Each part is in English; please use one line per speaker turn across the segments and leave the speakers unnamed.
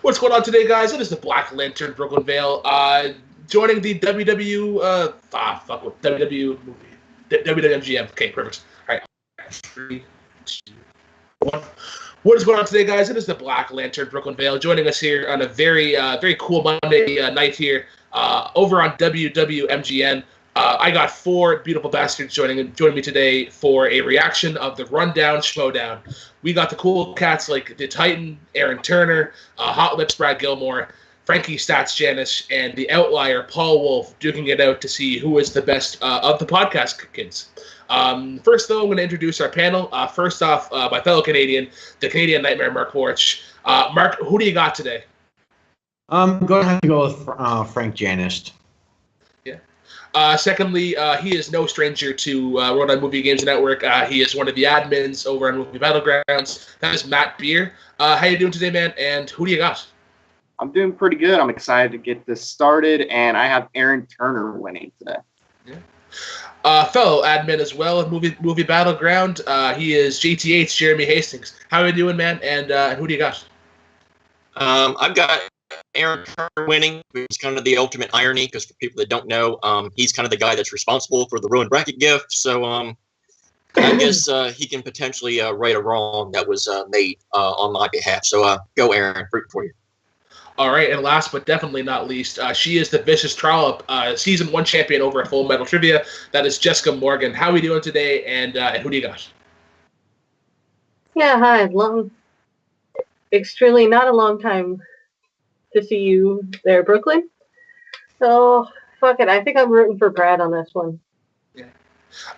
What's going on today, guys? It is the Black Lantern, Brooklyn Vail, joining the WWMGM. Okay, perfect. All right, 3, 2, 1. What is going on today, guys? It is the Black Lantern, Brooklyn Vail, joining us here on a very cool Monday night here over on WWMGN. I got 4 beautiful bastards joining me today for a reaction of the Rundown Schmoedown. We got the cool cats like the Titan, Aaron Turner, Hot Lips Brad Gilmore, Frankie Stats Janice, and the outlier Paul Wolf duking it out to see who is the best of the podcast kids. First, though, I'm going to introduce our panel. First off, my fellow Canadian, the Canadian Nightmare, Mark Boric. Mark, who do you got today?
I'm going to have to go with Frank Janist.
Yeah. Secondly, he is no stranger to Rhode Island Movie Games Network. He is one of the admins over on Movie Battlegrounds. That is Matt Beer. How you doing today, man? And who do you got?
I'm doing pretty good. I'm excited to get this started, and I have Aaron Turner winning today.
Yeah. Fellow admin as well at Movie Battleground. He is JTH, Jeremy Hastings. How are you doing, man? And who do you got?
I've got Aaron Turner winning, which is kind of the ultimate irony, because for people that don't know, he's kind of the guy that's responsible for the ruined bracket gift. So I guess he can potentially right a wrong that was made on my behalf. So go, Aaron, root for you.
All right, and last but definitely not least, she is the Vicious Trollop, Season 1 champion over at Full Metal Trivia. That is Jessica Morgan. How are we doing today, and who do you got?
Yeah, hi. Extremely not a long time to see you there, Brooklyn. So, fuck it. I think I'm rooting for Brad on this one.
Yeah.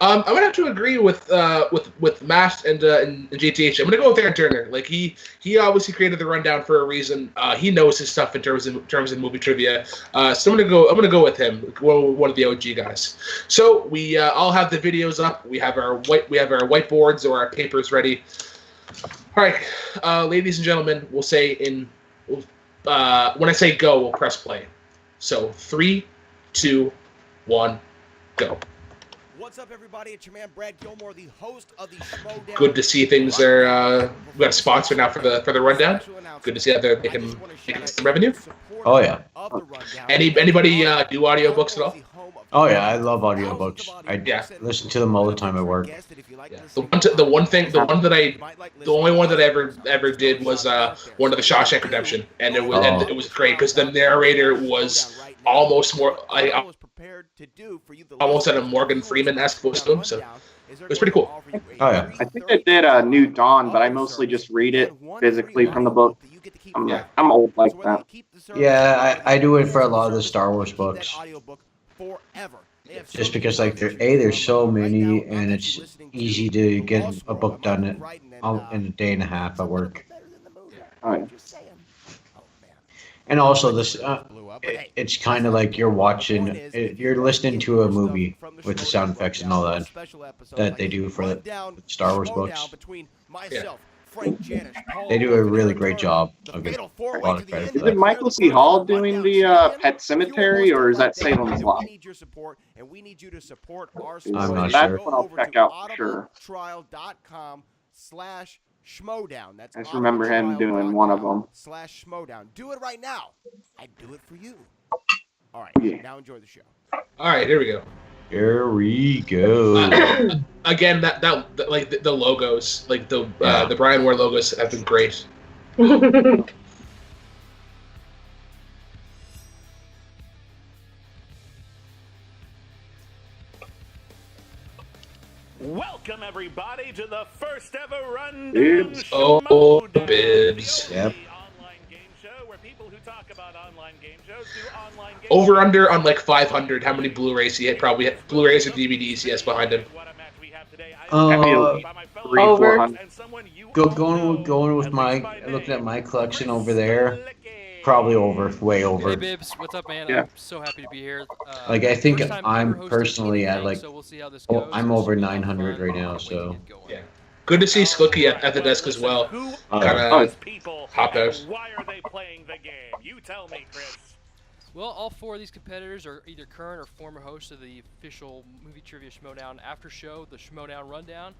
I'm gonna have to agree with Matt and JTH. I'm gonna go with Aaron Turner. Like he obviously created the rundown for a reason. He knows his stuff in terms of movie trivia. So I'm gonna go with him, one of the OG guys. So we all have the videos up. We have our whiteboards or our papers ready. All right, ladies and gentlemen, we'll say when I say go, we'll press play. So 3, 2, 1, go.
What's up, everybody? It's your man Brad Gilmore, the host of the Schmoedown.
Good to see things are. We got a sponsor now for the rundown. Good to see that they're making some revenue.
Oh yeah.
Anybody do audiobooks at all?
Oh yeah, I love audiobooks. I listen to them all the time at work.
Yeah. The only one that I ever did was one of the Shawshank Redemption, and it was great because the narrator was almost almost had a Morgan Freeman-esque voice to him, so it was pretty cool.
Oh yeah.
I think I did New Dawn, but I mostly just read it physically from the book. I'm old like that.
Yeah, I do it for a lot of the Star Wars books. Just because there's so many, and it's easy to get a book done in a day and a half at work.
Oh, yeah.
And also this, it's kind of like you're listening to a movie with the sound effects and all that they do for the Star Wars books.
Yeah.
They do a really great job. I'll give a lot of credit for
Is it
that.
Michael C. Hall doing the Pet Cemetery, or is that Salem's Lot?
I'm not
That's
sure.
what I'll check out for sure.
Schmoedown.
I just remember him doing one of them.
/Schmoedown. Do it right now. I'd do it for you. All right.
Yeah.
Now enjoy the show.
All right, here we go.
Here we go.
Again, that like the logos, like the Brian Ward logos have been great.
Welcome everybody to the first ever Rundown
Bibs.
Oh,
Schmoedown,
Bibs.
the
Yep.
only online game show where people who talk about online game shows do online game
Over
shows.
under on like 500. How many Blu-rays he had? Probably Blu-rays or DVDs he has behind him.
What a match we have today. I
Uh,
am joined by my fellow
300-400.
and someone you
Going with
at
my
least by
looking at
name,
my collection
Chris
over there.
Licky.
Probably way over.
Hey Bibs, what's up, man?
Yeah.
I'm so happy to be here.
Like, I think
first time
I'm
ever hosting
personally at,
anything,
like,
so we'll see how this
oh,
goes.
I'm
It's
over
gonna be a lot of
900
fun.
right now,
Can't wait to
so.
get going.
Yeah. Good to see Skookie at the desk as well.
Who
Oh,
Kinda
are these
Oh.
people
hopped
and
out.
why are they playing the game? You tell me, Chris.
Well, all 4 of these competitors are either current or former hosts of the official Movie Trivia Schmoedown after show, the Schmoedown Rundown.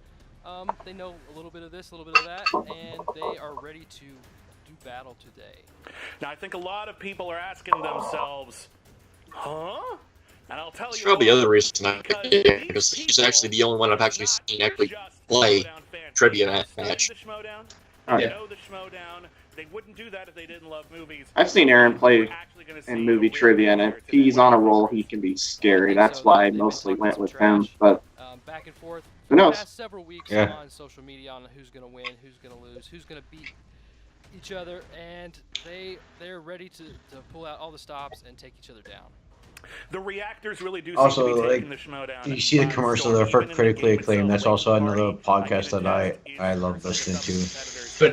They know a little bit of this, a little bit of that, and they are ready to do battle today?
Now, I think a lot of people are asking themselves, huh? And I'll tell
There's
you
probably
what,
other reasons I picked it, because she's actually the only one I've actually seen actually play trivia match.
The Schmoedown,
Oh,
they
yeah.
know the Schmoedown. They wouldn't do that if they didn't love movies.
I've seen Aaron play in movie trivia, and if he's on a roll, he can be scary. That's why I mostly went with him. But
Back and forth.
who knows?
Past several weeks
Yeah.
on social media on who's going to win, who's going to lose, who's going to beat each other, and they're ready to pull out all the stops and take each other down.
The reactors really do
Also,
seem to be
like,
taking the Schmoedown.
you see the commercial there for critically acclaimed. That's also another podcast that I love listening to.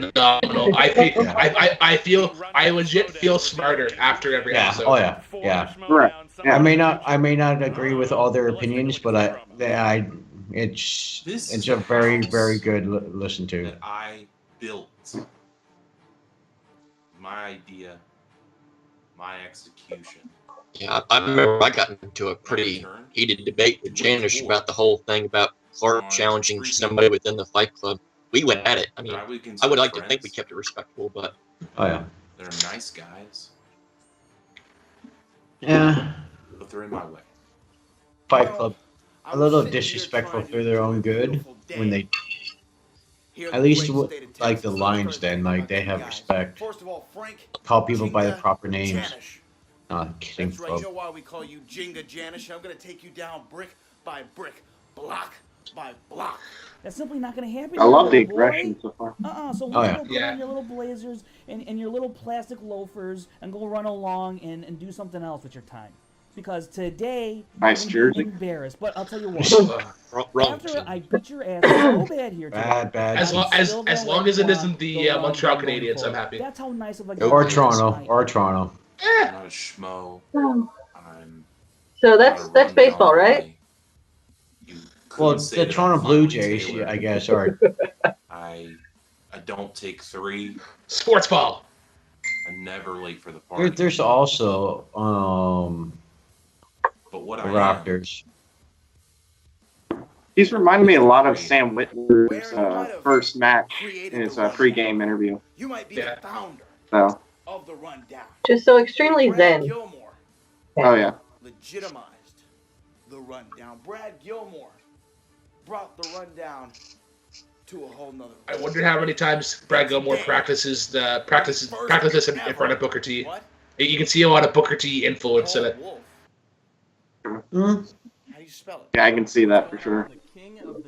Phenomenal. I legit feel smarter after every
Yeah.
episode.
Oh yeah. Yeah.
Right. Yeah.
I may not agree with all their opinions, but it's a very, very good listen to.
That I built my idea, my execution.
Yeah, I remember I got into a pretty heated debate with Janish about the whole thing about Clark challenging somebody within the Fight Club. We went at it. I mean, I would like to think we kept it respectful, but...
Oh yeah.
They're nice guys,
Yeah.
but they're in my way.
Fight Club, a little disrespectful for their own good when they, at least like the Lions Den, like they have respect.
First of all, Frank,
Call people by the proper names.
Janish.
Not kidding,
That's right.
folks.
You know why we call you Jenga Janish? I'm gonna take you down brick by brick, block by block.
That's simply not gonna happen.
I love the
boy.
aggression so far.
So
Oh, yeah.
go put on your little blazers and your little plastic loafers and go run along and do something else with your time. Because today,
Nice
you're
jersey.
embarrassed. But I'll tell you what.
Wrong
After
team.
I beat your ass so bad here today,
Bad.
As long as it isn't the Montreal Canadiens, I'm happy.
That's how nice of a
Or
guy
Toronto.
I am.
Or Toronto.
I'm not a schmo. I'm
So that's baseball, right?
Well, the Toronto Blue Jays, I guess, are.
I don't take three.
Sports ball.
I'm never late for the party.
There's also
But what
the
I
Raptors.
He's reminded me a lot of Sam Whitler's first match in his pregame interview.
You might be
Yeah.
the founder
So,
of the Rundown.
Just so extremely
Brad
zen.
Gilmore
oh yeah.
legitimized the Rundown. Brad Gilmore brought the Rundown to a whole nother
I wonder how many times Brad Gilmore practices in front of Booker T.
What?
You can see a lot of Booker T influence in it.
Wolf.
Hmm?
How do you spell it?
Yeah, I can see that for sure.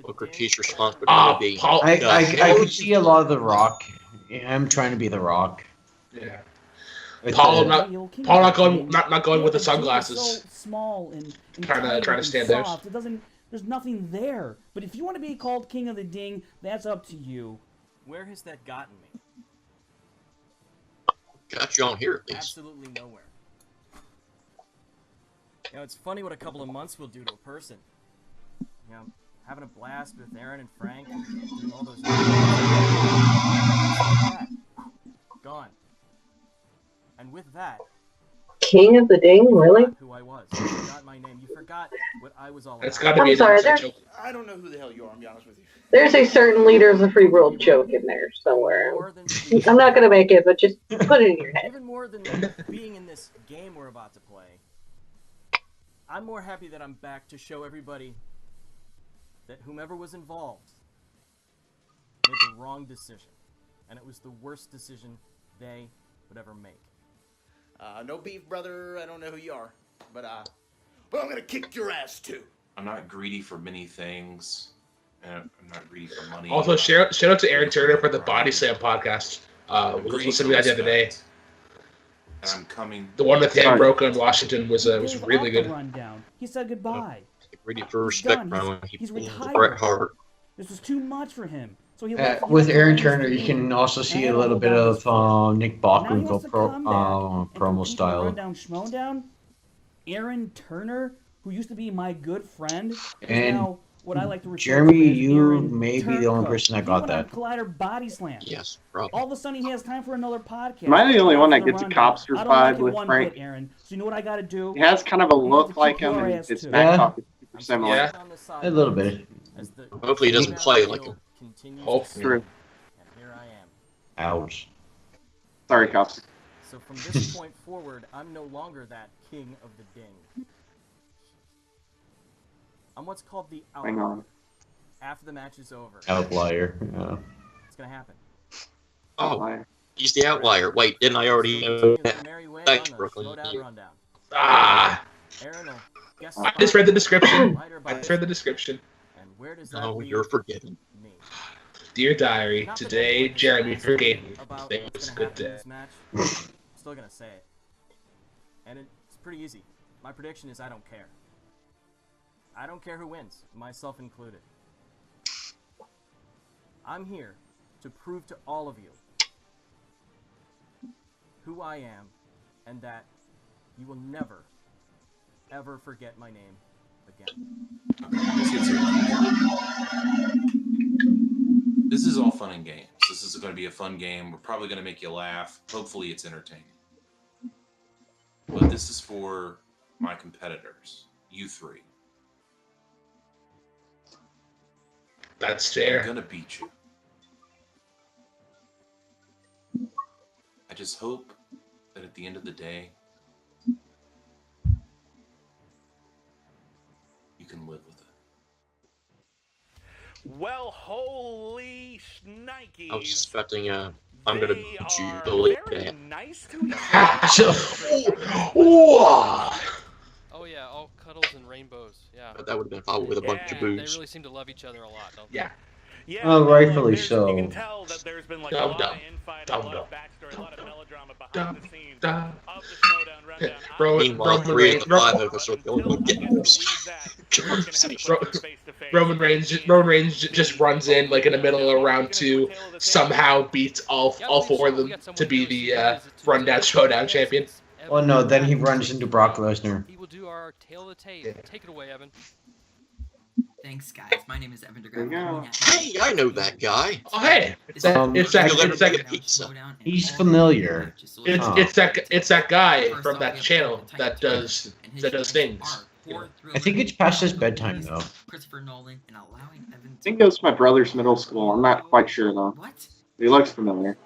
Booker T's responsibility.
Paul.
I could see a lot of The Rock. I'm trying to be The Rock.
Yeah.
With
Paul
the-
not going with the sunglasses.
So small and
Trying to
tiny and
stand out.
soft. It doesn't. There's nothing there. But if you want to be called King of the Ding, that's up to you.
Where has that gotten me?
Got you on here, at least.
Absolutely nowhere. You know, it's funny what a couple of months will do to a person. You know, having a blast with Aaron and Frank, and doing all those gone. And with that,
King of the Ding, really?
who I was. You forgot my name. You forgot what I was all about.
It's got to be
I'm sorry,
an inside joke.
I don't know who the hell you are, I'm be honest with you.
There's a certain leader of the free world joke in there somewhere.
More than
I'm not gonna make it, but just put it in your head.
Even more than being in this game we're about to play, I'm more happy that I'm back to show everybody that whomever was involved made the wrong decision. And it was the worst decision they would ever make.
No beef, brother. I don't know who you are, but I'm gonna kick your ass too.
I'm not greedy for many things. And I'm not greedy for money.
Also, shout out to Aaron Turner for the Body Slam podcast. We listened to that the other day.
And I'm coming.
The one with Dan Broca in Washington was really good.
Rundown. He said goodbye.
Greedy for respect,
He's
man.
done.
He
He's
pulled the
retired.
Bret Hart.
This was too much for him. So he
with Aaron Turner, you can also see a little bit of Nick Bachman go promo style.
Rundown Schmoedown. Aaron Turner, who used to be my good friend, is
And
now what I like to refer
Jeremy,
to as
you
Aaron
may be the only
Turncoat.
person that
He
got
went on
that.
Collider Body Slam.
Yes, probably.
All of a sudden, he has time for another podcast.
Am I the only one that
The
gets a
Rundown.
Copsters
I don't like
vibe
it
with
one
Frank?
bit, Aaron. So you know what I got to do?
He has kind of a look like him,
your
and
ass
his
too.
smack talk is super similar.
Yeah.
A little bit.
Hopefully he doesn't play like him.
Hopefully.
True.
And here I am.
Ouch.
Sorry, Cops.
So from this point forward, I'm no longer that king of the ding. I'm what's called the outlier.
Hang on.
After the match is over.
Outlier. Yeah.
It's gonna happen.
Oh, he's the outlier. Wait, didn't I already know that? Thanks, Brooklyn.
Rundown.
Ah.
Aaron, guess
I just read the description. I just read the description.
And where does that
Oh, you're forgiven.
me?
Dear diary, today Jeremy forgave me. It was a good day.
Still gonna say it. And it's pretty easy. My prediction is I don't care. I don't care who wins, myself included. I'm here to prove to all of you who I am and that you will never, ever forget my name again.
This is all fun and games. This is going to be a fun game. We're probably going to make you laugh. Hopefully it's entertaining. But this is for my competitors, you three.
That's fair.
I'm going to beat you. I just hope that at the end of the day, you can live with it.
Well, holy shnikes.
I was expecting I'm gonna beat you the late day.
Nice to each other.
Oh yeah, all cuddles and rainbows. Yeah.
But that would have been followed with a bunch of
They
boos.
really seem to love each other a lot, don't they?
Yeah.
Yeah,
Oh, rightfully
you
so.
can tell that there's been like a lot of infight, a lot of backstory, a lot of melodrama behind the scenes of the Schmoedown Rundown.
Meanwhile, three of the five of us are going to get
Roman Reigns just runs in like in the middle of round 2, somehow beats all 4 of them to be the Rundown Schmoedown champion.
Oh no, then he runs into Brock Lesnar.
He will do our tail of the tape. Take it away, Evan.
Thanks, guys. My name is Evan DeGraff.
Hey, I know that guy.
Oh, hey. It's that
He's familiar.
It's that guy from that channel that does things.
I think it's past his bedtime though.
Christopher Nolan and allowing Evan
I think it was my brother's middle school. I'm not quite sure though.
What?
He looks familiar.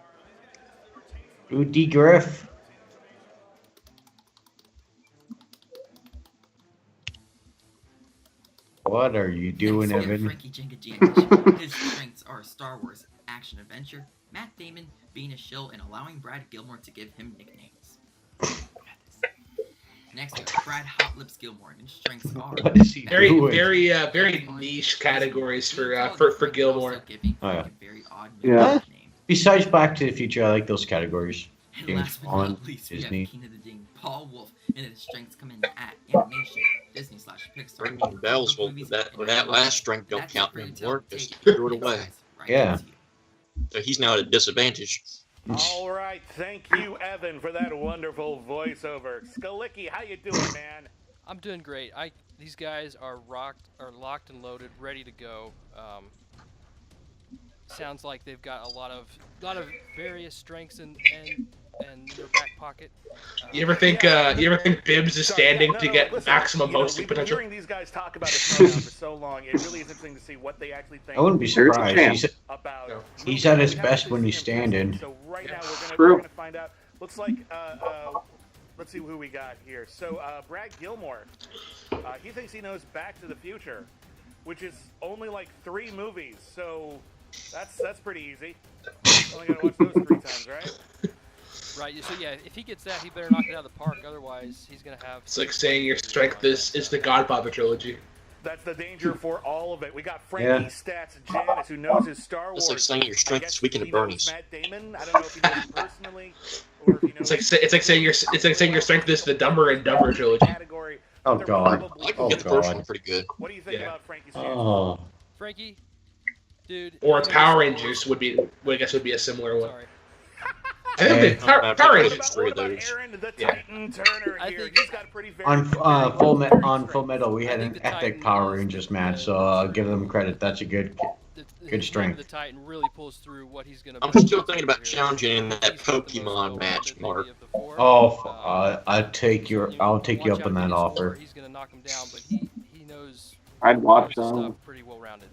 Rudy Griff. What are you doing, Evan?
Frankie Jenga Jam. His strengths are Star Wars action adventure, Matt Damon being a shill and allowing Brad Gilmore to give him nicknames. Next, Brad Hot Lips Gilmore, and strengths are
What is he doing?
Very niche categories for Gilmore.
Oh, yeah.
Very odd
Yeah.
Besides Back to the Future, I like those categories.
And
James
last but
Bond,
not least, we have
Disney.
King of the Ding, Paul Wolf, and his strengths come in at animation, Disney/Pixar.
Ringing bells will that last strength don't count anymore. Just threw it away.
Yeah.
So he's now at a disadvantage.
All right, thank you, Evan, for that wonderful voiceover. Skalicki, how you doing, man?
I'm doing great. These guys are locked and loaded, ready to go. Sounds like they've got a lot of various strengths in their back pocket.
You ever think Bibbs is standing to get maximum hosting potential?
Hearing these guys talk about the Schmoedown for so long, it really is interesting to see what they actually think.
I wouldn't be surprised. He's at his best when he's standing.
So right now we're gonna find out. Looks like let's see who we got here. So Brad Gilmore, he thinks he knows Back to the Future, which is only like 3 movies. So that's pretty easy. Only gotta watch those 3 times, right?
Right. So yeah, if he gets that, he better knock it out of the park. Otherwise, he's gonna have.
It's like saying your strength is the Godfather trilogy.
That's the danger for all of it. We got Frankie Stats Janice, who knows his Star Wars.
It's like saying your strength is weak in the Bernies.
Matt Damon. I don't know if he knows him personally, or if he knows.
It's like saying your strength is the Dumber and Dumber trilogy.
Oh God.
I can get the first one pretty good.
What do you think about Frankie's
Oh.
Frankie, dude.
Or Power Rangers would be a similar one.
Sorry.
I think Power Rangers.
What about Aaron the Titan Turner here? He's got pretty
On Full Metal, we had an epic Power Rangers match, so I'll give them credit. That's a good strength.
The Titan really pulls through what he's gonna.
I'm still thinking about challenging in that Pokemon match, Mark.
Oh, I'll take you up on that offer.
He's gonna knock him down, but he knows.
I'd watch
stuff
them.
pretty well rounded.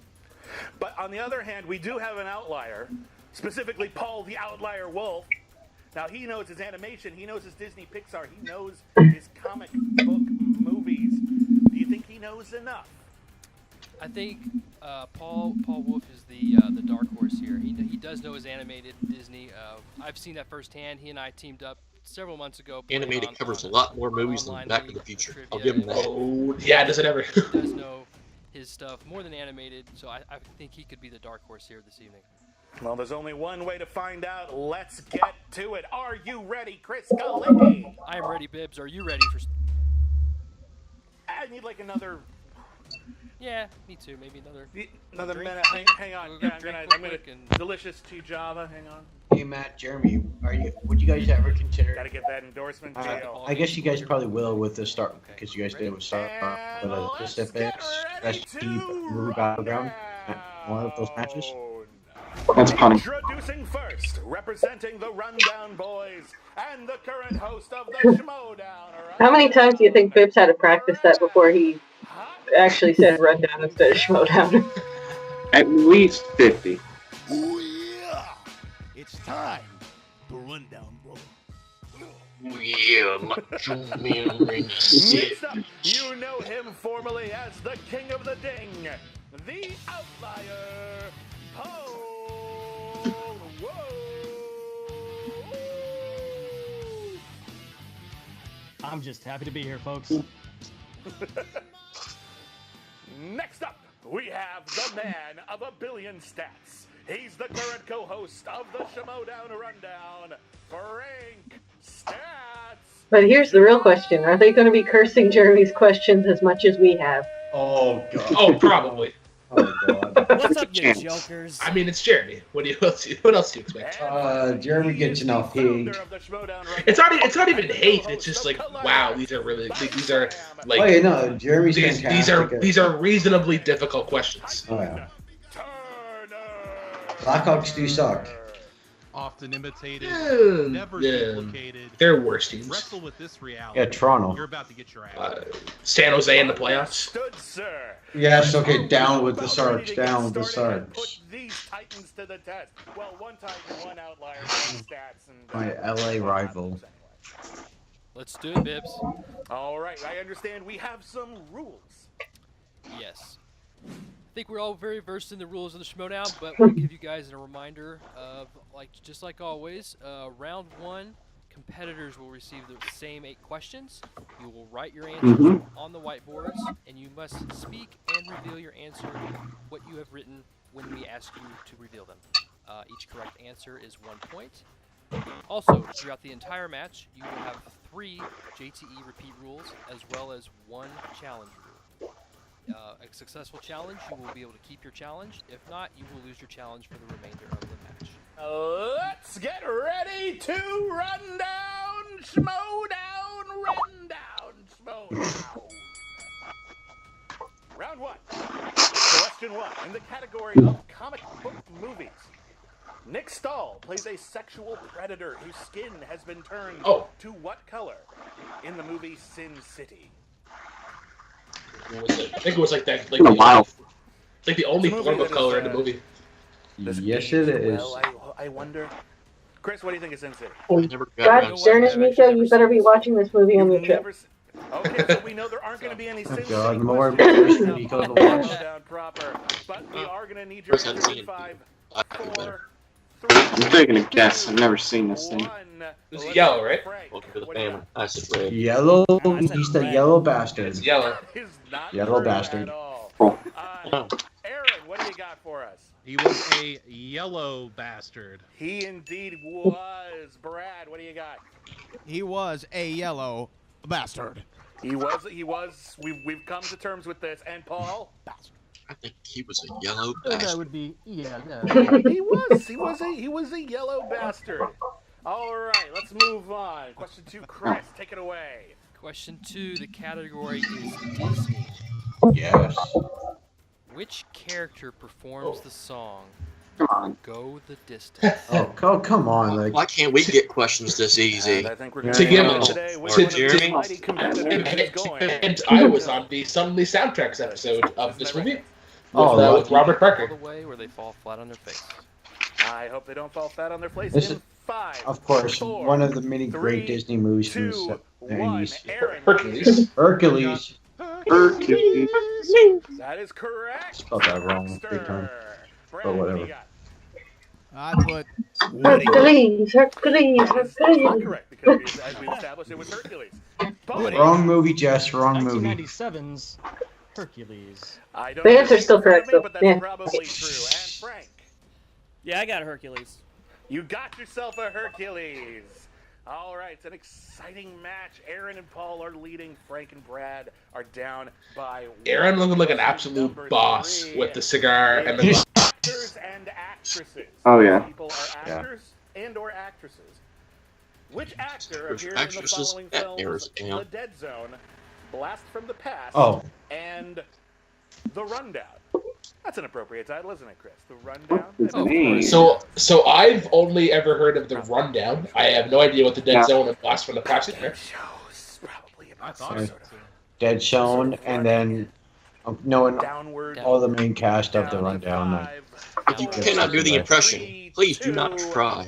But on the other hand, we do have an outlier, specifically Paul the Outlier Wolf. Now, he knows his animation, he knows his Disney Pixar, he knows his comic book movies. Do you think he knows enough?
I think Paul Wolf is the dark horse here. He does know his animated Disney. I've seen that firsthand. He and I teamed up several months ago.
Animated covers a lot more movies than Back to the Future. I'll give him that.
Oh, yeah, does it ever?
He does know his stuff more than animated, so I think he could be the dark horse here this evening.
Well, there's only one way to find out. Let's get to it. Are you ready, Chris Galicki?
I am ready, Bibbs. Are you ready for...
I need like another...
Yeah, me too. Maybe
another
drink.
minute. Hang on. I'm gonna delicious tea Java. Hang on.
Hey Matt, Jeremy, would you guys ever consider?
Gotta get that endorsement.
I guess you guys probably will with the start because you guys did it with Star for the Pacific's best movie battleground. One of those matches.
That's funny.
Introducing first, representing the Rundown Boys and the current host of the Schmoedown.
How many times do you think Bibbs had to practice that before he actually said Rundown instead of Schmoedown?
At least 50.
Oh yeah! It's time to Rundown, bro.
Yeah, Macho Man
Next up, you know him formerly as the King of the Ding, the Outlier, Poe.
I'm just happy to be here, folks.
Next up, we have the man of a billion stats. He's the current co-host of the Schmoedown Rundown, Frank Stats.
But here's the real question. Are they going to be cursing Jeremy's questions as much as we have?
Oh, God.
Oh, probably.
Oh, God.
What's up, you jokers?
I mean, it's Jeremy. What else do you expect?
Jeremy gets enough hate.
It's not even hate. It's just like, wow, these are really these are like.
Oh, yeah, no, Jeremy's fantastic.
These are reasonably difficult questions.
Oh yeah. Blackhawks do suck.
Often imitated,
Yeah,
never
yeah.
duplicated.
They're worse teams.
Wrestle with this reality.
Yeah, Toronto.
You're about to get your ass.
San Jose in the playoffs.
Yes, okay, down with the Sarks, down with the Sarks.
Put these Titans to the test. Well, one Titan, one outlier, one stats, and
My LA rival.
Let's do it, Bibbs.
all right, I understand we have some rules.
Yes. I think we're all very versed in the rules of the Schmoedown, but we'll give you guys a reminder of, just like always, round one, competitors will receive the same 8 questions. You will write your answers on the whiteboards, and you must speak and reveal your answer, what you have written, when we ask you to reveal them. Each correct answer is 1 point. Also, throughout the entire match, you will have 3 JTE repeat rules, as well as 1 challenge rule. A successful challenge, you will be able to keep your challenge. If not, you will lose your challenge for the remainder of the match.
Let's get ready to Rundown Schmoedown, Rundown Schmoedown. Round 1. Question 1. In the category of comic book movies, Nick Stahl plays a sexual predator whose skin has been turned to what color in the movie Sin City?
What was it? I think it was like that. Like the only form of color in the movie.
Yes, it is.
Well, I wonder. Chris, what do you think of Sin City?
God darn it, Nico, you better be watching this movie on the trip.
Okay, so we know there aren't going to be any Sin City
God, more
questions
Nico to watch.
down proper, but we are going to need your
Chris hasn't
answer
seen
in
it.
5,
I think
4,
better.
3,
I'm taking a guess. I've never seen this thing.
1.
It's yellow, right?
Welcome to the family. I said red.
Yellow, he's the yellow bastard.
It's yellow.
Yellow bastard.
Cool.
Aaron, what do you got for us?
He was a yellow bastard.
He indeed was. Brad, what do you got?
He was a yellow bastard.
He was. We've come to terms with this. And Paul?
I think he was a yellow
That
bastard.
would be, yeah.
He was a yellow bastard. All right, let's move on. Question 2, Chris, take it away.
Question 2, the category is Disney.
Yes.
Which character performs the song
Come on.
Go the Distance?
Oh, come on. Like,
Why can't we get questions this easy?
I think we're
To give
going
it
today with
to
one of the
Jeremy.
mighty competitors who's going.
And I was on the Suddenly Soundtracks episode of this movie
Oh,
with Robert
All the
Parker.
way where they fall flat on their face.
I hope they don't fall flat on their face.
This
in
is,
5,
of course,
4,
one of the many
3,
great Disney movies from
2,
the
1.
90s.
Aaron,
Hercules.
Hercules.
Hercules.
that is correct.
Spelled that wrong big time.
Brad,
But
what do
whatever.
you got?
I put Woody.
Hercules, Hercules,
That is
Hercules.
correct, because as we established, it was Hercules. Paul,
Wrong movie, Jess. Wrong movie.
1997's Hercules.
I don't
The
know
answer's
if
still
it's in front of
correct,
me,
though.
but that's
Yeah.
probably true. And Frank,
Yeah, I got Hercules.
you got yourself a Hercules. All right, it's an exciting match. Aaron and Paul are leading. Frank and Brad are down by 1.
Aaron looking like an absolute boss with the cigar and the
Actors and actresses.
Oh, yeah.
People are actors and or actresses. Which actor
There's
appeared in the
actresses.
following
That
films?
narrows it down.
The Dead Zone, Blast from the Past,
Oh.
and The Rundown. That's an appropriate title, isn't it, Chris? The Rundown?
His
Oh,
name.
So I've only ever heard of the Rundown. I have no idea what the Dead
Yeah.
Zone and Blast from the Past are.
Show's probably
I
about
thought
some
so.
sort of
Dead Zone, and then knowing
downward.
all the main cast of the Rundown. Like,
If you cannot do the impression, please do not try.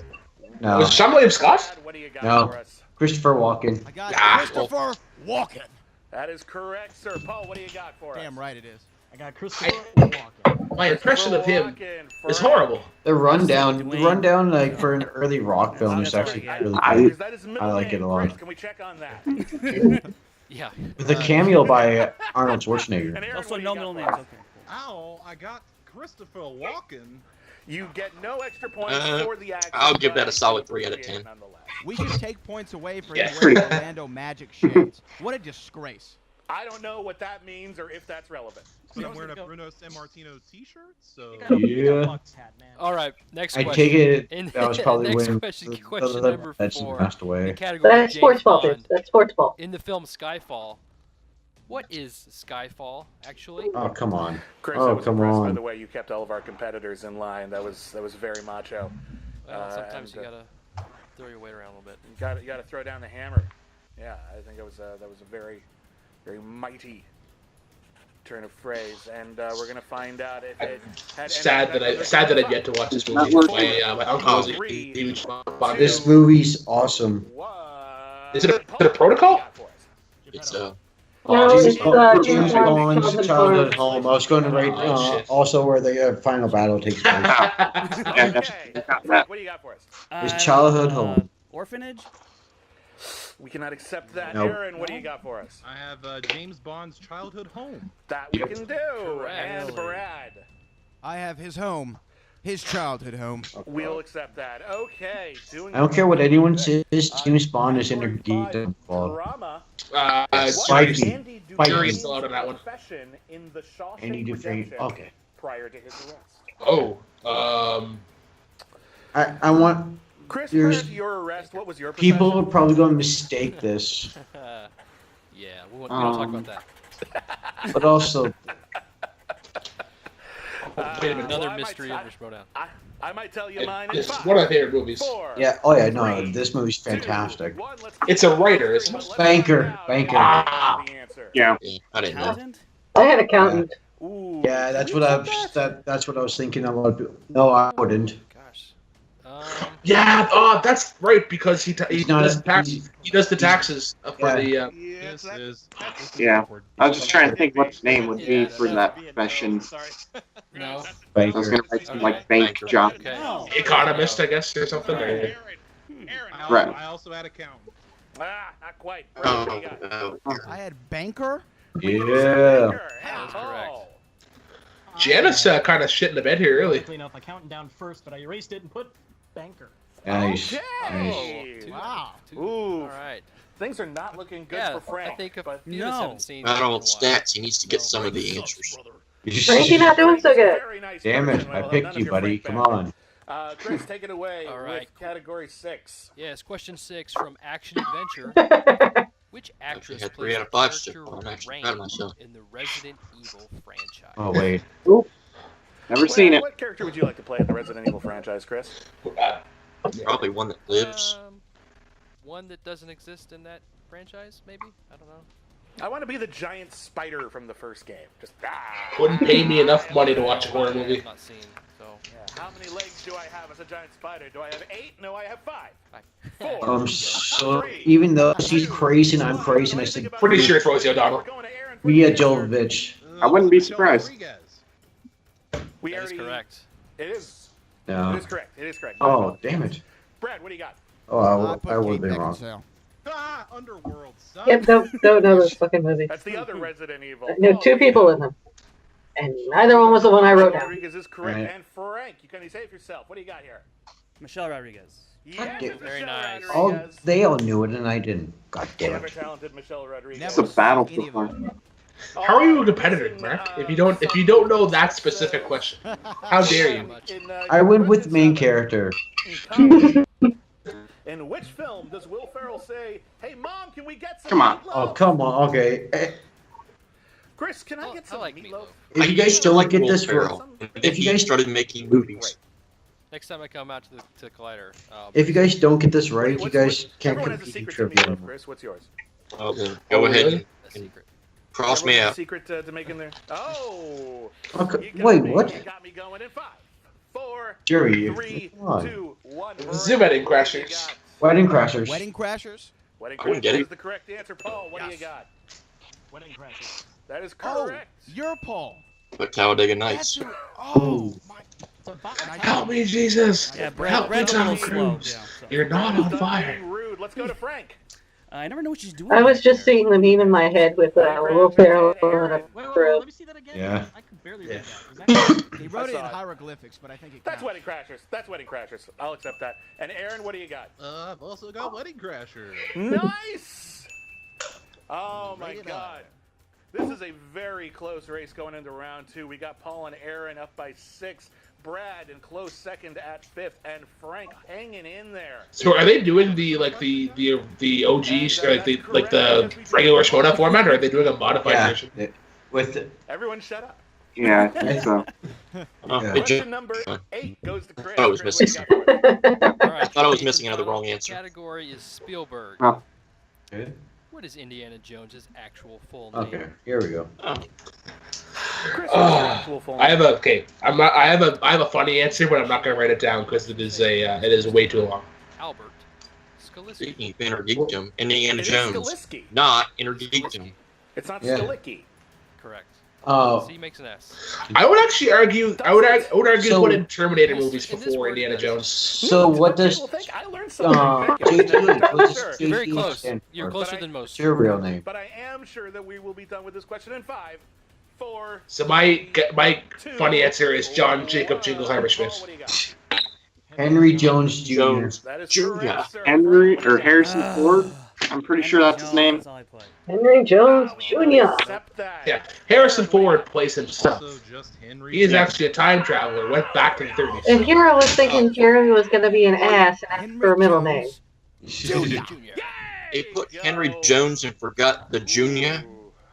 no,
Was it Sean William Scott?
What do you got
No.
for us?
Christopher Walken.
I got
Ah,
Christopher Walken.
That is correct, sir. Paul, what do you got for us?
Damn right it is.
I got Christopher Walken.
My impression of him
Walken,
is
Frank.
horrible.
The Rundown, like for an early rock film, is actually really good.
That is middle
I like it
name,
a lot.
Chris. Can we check on that?
Yeah.
With a cameo by Arnold Schwarzenegger.
And Aaron,
Also,
what do
no
you got
middle
for
names.
us?
Okay.
Ow, I got Christopher Walken.
You get no extra points for the action.
I'll give that a
but
solid
I
3 out of
appreciate
10.
it nonetheless.
We should take points away for
Yeah.
him wearing Orlando Magic shades. What a disgrace.
I don't know what that means or if that's relevant.
But I'm wearing a Bruno Sammartino t-shirt, so...
Yeah.
Bucks hat, man.
All right, next
I
question.
take it
In-
that was probably
next
when
question,
the
question
other
number
Edson
4.
passed
The
away.
category
That's sports
James
ball, dude.
Bond.
That's sports ball.
In the film Skyfall, what is Skyfall actually?
Oh, come on.
Chris,
Oh,
I was
come
impressed by
on.
the way you kept all of our competitors in line. That was very macho.
Well, sometimes
and,
you gotta throw your weight around a little bit.
You gotta throw down the hammer. Yeah, I think that was a very mighty turn of phrase, and we're gonna find out if it had
Sad that I've yet to watch this movie. My uncle was a huge Bond.
This movie's awesome.
Is it a protocol?
It's
No,
James,
it's,
James Bond's
Bond.
childhood home. I was going to write
shit.
also where the final battle takes place.
Okay. Frank, what do you got for us?
His childhood home.
Orphanage?
We cannot accept that.
Nope.
Aaron, what do you got for us?
I have James Bond's childhood home.
That we can do.
Correct.
And Brad,
I have his home. His childhood home.
we'll accept that. Okay.
I don't care what anyone says. James Bond is in a geek fall.
Drama.
Spikey.
Jury's still out on that one.
Profession in the Shawshank
Andy Dufresne.
Redemption
Okay.
prior to his arrest.
Oh,
I want.
Chris,
There's-
prior to your arrest, what was your
People
profession?
are probably going to mistake this,
Yeah, we don't talk about that.
but also
wait a minute.
Another
I
mystery
might,
of the Schmoedown.
I might tell you mine in
It's
5,
one of my favorite movies.
4,
yeah. Oh yeah, no,
3,
this movie's
2,
fantastic.
1. Let's
It's a writer, isn't it?
Banker.
Ah.
The answer.
Yeah.
I didn't know.
Accountant?
I had accountant.
Ooh,
Yeah, that's
you
what
said that?
that's what I was thinking. A lot of people. No, I wouldn't.
Gosh.
Yeah, that's right because he
not
does
a-
tax.
he's-
He does the taxes for
Yeah.
the.
This is
Yeah.
awkward.
I was just trying to think what his name would be
Yeah,
for that profession.
No.
I was going to write some like bank
Banker.
job.
Okay.
No.
Economist, I guess, or something. or-
Right.
I also had accountant.
Ah, not quite. Brad, what do you got?
I had banker.
Yeah.
Banker.
That's correct.
Oh.
Janice kind of shit in the bed here early.
Clean up. I counted down first, but I erased it and put banker.
Nice.
Okay.
Nice.
Two.
Wow.
Two.
Ooh.
All right.
Things are not looking good
Yeah,
for Frank.
I think a
but
few of us
No.
haven't seen.
Not all
in a while.
stats. He needs to get some of the answers.
Frank, you're not doing so good.
Very nice
Damn it!
person.
I
Well,
picked
none
you,
of your
buddy.
Frank
Come
fans.
on.
Chris, take it away
All right.
with category 6.
Yes, question 6 from Action Adventure. Which actress
had
plays
3 out
the
of 5
character
so far. I'm actually
Rain
proud of myself.
in the Resident Evil franchise?
Oh wait.
Never seen it.
What character would you like to play in the Resident Evil franchise, Chris?
Probably one that lives.
One that doesn't exist in that franchise, maybe? I don't know.
I want to be the giant spider from the first game. Just
Wouldn't pay me enough money to watch a horror movie.
Not seen. So
yeah. How many legs do I have as a giant spider? Do I have 8? No, I have 5. 4.
So even though she's crazy and I'm crazy, I said
Pretty sure it's Rosie O'Donnell.
Mia Jovovich.
I wouldn't be surprised.
that is correct.
It is.
No.
It is correct. It is correct.
Oh, damn it.
Brad, what do you got?
Oh, I would have been wrong.
Ah, Underworld, son.
Yep, don't know those fucking movies.
That's the other Resident Evil.
I know 2 people in them. And neither one was the one I wrote down.
Rodriguez is correct.
Right.
And Frank, you can say it yourself. What do you got here?
Michelle Rodriguez.
Yes,
Very nice.
Oh, they all knew it and I didn't. God damn
Never
it.
talented Michelle Rodriguez.
It's a battle so far.
How are you a competitor, Mark? If you don't know that specific question, how dare you?
I went with main character.
In which film does Will Ferrell say, "Hey, Mom, can we get some
Come on.
meatloaf?"
Oh, come on. Okay.
Chris, can I get some meatloaf?
If you guys don't get this
Ferrell, if you guys started making movies.
Next time I come out to Collider.
If you guys don't get this right, you guys can't
Everyone has a
compete in
secret to
trivia.
meatloaf, Chris, what's yours?
Okay, go ahead and cross me
Everyone has
out.
a secret to making their... Oh!
Okay. Wait, what?
You got me going in 5, 4,
Jerry,
3,
come on.
2, 1.
Zoom Wedding Crashers.
Wedding Crashers.
Wedding Crashers?
Wedding
I wouldn't get
Crashers
it.
is the correct answer. Paul, what do you got?
Wedding Crashers.
That is
Oh,
correct.
you're Paul.
But Talladega Nights.
Oh.
Help me, Jesus.
Yeah,
Help me,
Brad's a
Tom
little slow.
Cruise.
Yeah, so.
You're not on fire.
Rude. Let's go to Frank.
I never know what she's doing.
I was just seeing the meme in my head with Will Ferrell and a
Wait,
crow.
let me see that again.
Yeah.
I could barely read that.
He wrote it in
saw it.
hieroglyphics, but I think it
That's
counts.
Wedding Crashers. That's Wedding Crashers. I'll accept that. And Aaron, what do you got?
I've also got Wedding Crashers.
Nice! Oh my
Bring it
god. This is a very close race going into round 2. We got Paul and Aaron up by 6. Brad in close second at 5th, and Frank hanging in there.
So are they doing the OGs or like the regular Schmoedown format, or are they doing a modified
Yeah.
version?
With
Everyone shut up.
Yeah, I think so.
Yeah.
Question number 8 goes to Chris.
I was
Chris,
missing
what do you got for us?
All right,
I thought I was
the
missing another wrong
final
answer.
Category is Spielberg.
Oh.
Okay.
What is Indiana Jones's actual full
Okay,
name?
here we go.
Chris, what's your actual full
I
name?
have I have a funny answer, but I'm not gonna write it down because it is way too long.
Albert Scalisi.
Speaking of Intergeekdom, Indiana
It is
Jones,
Skalisky.
not Intergeekdom.
It's not
Yeah.
Skalicki.
Correct.
Oh,
C makes an S.
I would actually argue. I would argue
So-
one in Terminator
Yes,
movies
in this
before
word,
Indiana
yes.
Jones.
so what does
People think I learned something. Thank you.
JT, what does
Sure.
You're very
JT
close.
stand
You're
for?
closer than most.
What's your real name?
But I am sure that we will be done with this question in 5, 4.
So my funny answer is John Jacob Jingleheimer Schmidt.
What do you got?
Henry Jones Jr.
Jones.
That is
Junior.
correct, sir.
Henry or Harrison Ford. I'm pretty sure that's his name.
That's all I play.
Henry Jones Jr.
Accept that.
Yeah, Harrison Ford plays himself.
Also, just Henry.
He is actually a time traveler. Went back to the 30s.
And here I was thinking Jeremy was going to be an ass and ask for a middle name.
Junior.
They put Henry Jones and forgot the Junior.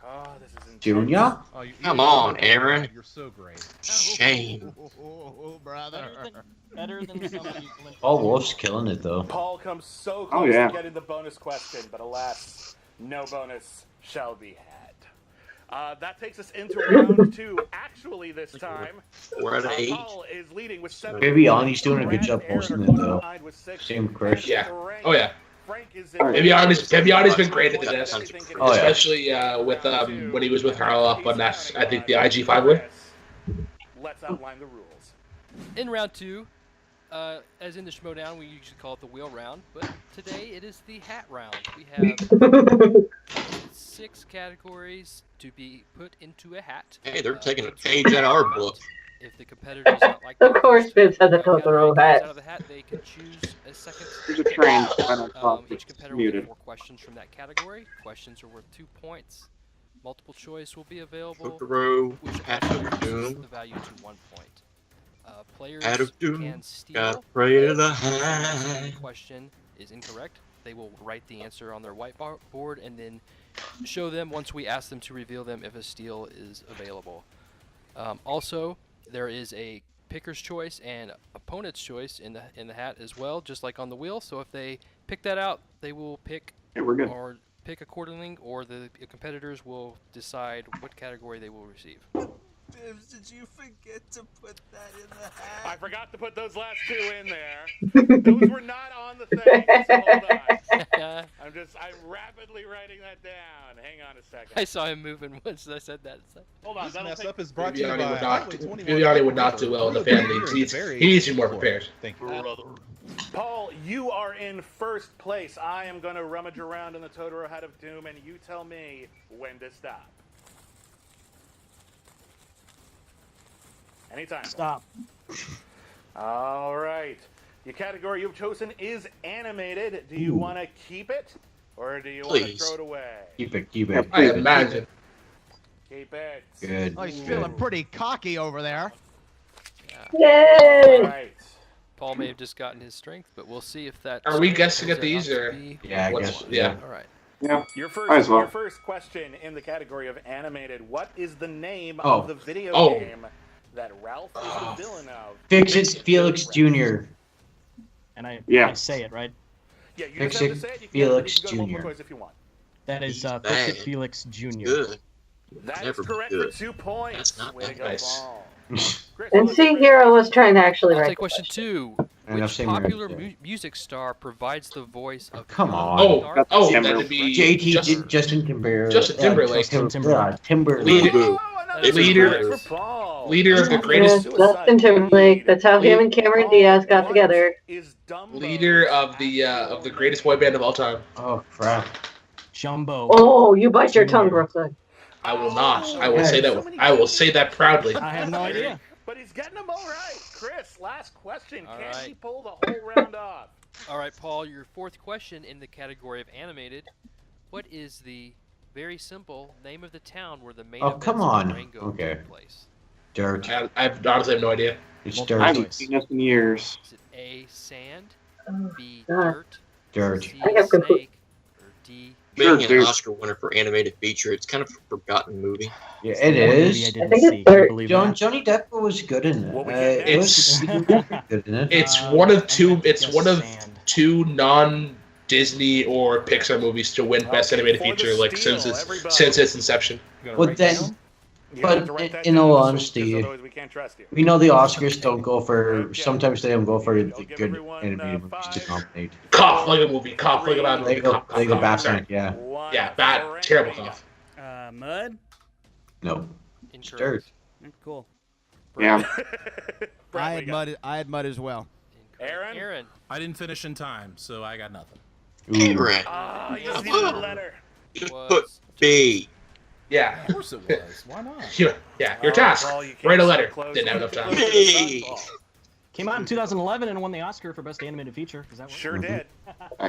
Oh, this is intense.
Junior?
Oh,
Come on, Aaron.
You're so great.
Shame.
Oh, brother.
Better than somebody.
Paul Wolf's killing it though.
Paul comes so
Oh,
close
yeah.
to getting the bonus question, but alas, no bonus shall be had. That takes us into round 2. Actually, this time,
4 out of 8.
Paul is leading with 7.
Maybe Yanni's doing a good
Brad
job
and Aaron
posting
are
it,
close
though.
behind with 6.
Same Chris.
Yeah.
Frank-
Oh yeah.
Frank is in.
Viviani's been great at the desk,
Oh, yeah.
especially with when he was with Harlow up on that. I think the IG5 win.
Let's outline the rules.
In round 2, as in the Schmoedown, we usually call it the wheel round, but today it is the hat round. We have 6 categories to be put into a hat.
Hey, they're taking a page out of our book.
If the competitor does not like
Of course, Bibbs has a Totoro
hat.
hat.
Out of the hat, they can choose a second.
There's a train right on top.
Each competitor
It's
will get
muted.
4 questions from that category. Questions are worth 2 points. Multiple choice will be available,
Totoro,
which
Hat
also
of
reduces
Doom.
the value to 1 point. Players
Hat of Doom,
can steal.
gotta pray to the
If the
high.
question is incorrect, they will write the answer on their whiteboard and then show them once we ask them to reveal them if a steal is available. Also, there is a picker's choice and opponent's choice in the hat as well, just like on the wheel. So if they pick that out, they will pick
Yeah, we're good.
or pick accordingly, or the competitors will decide what category they will receive.
Dibs, did you forget to put that in the hat?
I forgot to put those last 2 in there. Those were not on the thing. So hold on. I'm rapidly writing that down. Hang on a second.
I saw him moving once I said that.
Hold on.
This mess up is brought to you
Viviani
by
would not do well in the fan leagues. He needs to be more prepared.
Thank you.
Paul, you are in first place. I am going to rummage around in the Totoro Hat of Doom, and you tell me when to stop. Anytime.
Stop.
All right. The category you've chosen is animated. Do you want to keep it, or do you want to throw it away?
Keep it.
I imagine.
Keep it.
Good.
Oh, he's feeling pretty cocky over there.
Yay!
All right.
Paul may have just gotten his strength, but we'll see if that.
Are we guessing at these, or?
Yeah, I guess.
Yeah.
All right.
Yeah.
Your
Well.
first question in the category of animated. What is the name
Oh.
of the video game that Ralph is the villain of?
Fix it, Felix Jr.
And I
Yeah.
say it, right?
Yeah, you
Fix
just have
it,
to say it. You
Felix
can go to multiple
Jr.
choice if you want.
That is
He's
Fix It
bad.
Felix Jr.
Good.
That is
Never be
correct
good.
for 2 points.
That's not
Way to
that
go,
nice.
Paul. Chris,
And see, here I was trying to actually
I'll
write.
take question 2.
And I've
Which
seen right
popular
there.
music star provides the voice of?
Come on.
That'd be
Justin Timberlake.
Justin Timberlake.
Timberlake.
Leader of the greatest.
Justin Timberlake. That's how him and Cameron Diaz got together.
Leader of the greatest boy band of all time.
Oh crap.
Jumbo.
Oh, you bite your tongue, Brooklyn.
I will not. I will say that. I will say that proudly.
I have no idea.
But he's getting them all right. Chris, last question.
All
Can
right.
he pull the whole round off?
All right, Paul, your 4th question in the category of animated. What is the very simple name of the town where the main
Oh,
events
come
of
on.
Rango
Okay.
take place?
Dirt.
I honestly have no idea.
It's
I
dirt.
haven't seen this in years.
Is it A, sand, B,
God.
dirt,
Dirt.
C,
I have complete-
snake, or D?
Being
Sure,
an
dude.
Oscar winner for animated feature, it's kind of a forgotten movie.
Yeah, it is.
I
I
didn't
think
see.
it's
Can you
dirt.
believe
Johnny Depp was good in it.
What we get
It was good in it.
It's one of two.
I'm
It's
gonna
one of
guess sand.
2 non-Disney or Pixar movies to win Best
Okay,
Animated
for the
Feature, like
steal,
since
everybody.
its inception.
Well, then,
You have to
but
write that
in
down,
all
because
honesty,
otherwise we can't trust you.
we know the Oscars don't go for.
Okay.
Sometimes they don't go for
I'll
the
give
good
everyone,
animated movies to
5,
nominate.
Cough like a movie. Cough like a bad movie.
Lego,
Cough,
Lego
cough. Sorry.
Batman. Yeah.
1
Yeah,
for
bad,
Rango.
terrible
What do you
cough.
Mud?
No. It's dirt.
Cool.
Yeah.
Brad,
I
what
had
do you
mud. I had mud as well.
got? Aaron?
Aaron.
I didn't finish in time, so I got nothing.
Ooh.
Right.
Ah, you just needed a letter.
Just
Was-
put B.
Yeah.
Of course it was. Why not?
Yeah. Your task.
Paul, you came
Write a
so
letter.
close.
Didn't have enough time.
Hey.
Came out in 2011 and won the Oscar for Best Animated Feature. Is that what?
Sure did.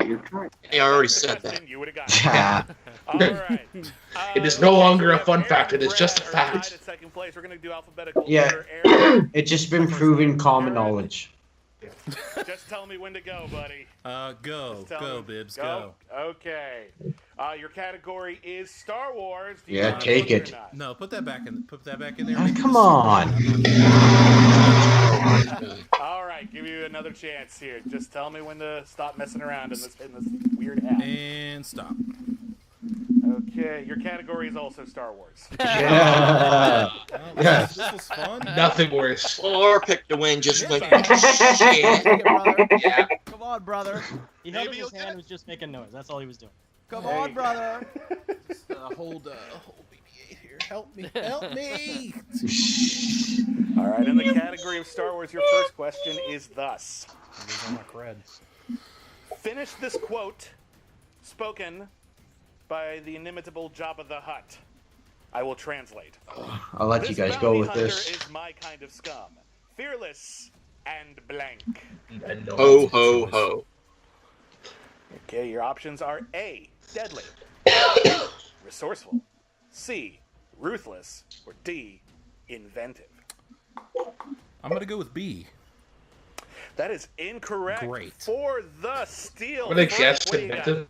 You're correct.
Hey, I already said that.
You would have got it.
Yeah.
All right.
It is no longer a fun fact. It is just a
Brad are tied
fact.
at second place. We're going to do alphabetical
Yeah.
order. Aaron,
It's just been proven common knowledge.
just tell me when to go, buddy.
Go.
Just tell
Go,
me.
Bibbs, go.
Okay. Your category is Star Wars. Do you
Yeah,
want
take
to
it.
or not?
No, put that back in. Put that back in there.
Ah, come on.
All right, give you another chance here. Just tell me when to stop messing around in this weird hat.
And stop.
Okay, your category is also Star Wars.
Yeah.
Well, this was fun.
Nothing worse.
Or pick to win just like
Take it, brother.
Yeah.
Come on, brother.
He held up his hand and was just making noise. That's all he was doing.
Come
There
on,
you
brother.
Just hold BB-8 here. Help me. Help me.
All right, in the category of Star Wars, your first question is thus.
These are my creds.
Finish this quote spoken by the inimitable Jabba the Hutt. I will translate.
I'll let you
This
guys go
bounty
with
hunter
this.
is my kind of scum. Fearless and blank.
ho ho ho.
Okay, your options are A, deadly, resourceful, C, ruthless, or D, inventive.
I'm gonna go with B.
That is incorrect.
Great.
For the steal.
What did I
Frank,
guess?
what do you got?
Inventive?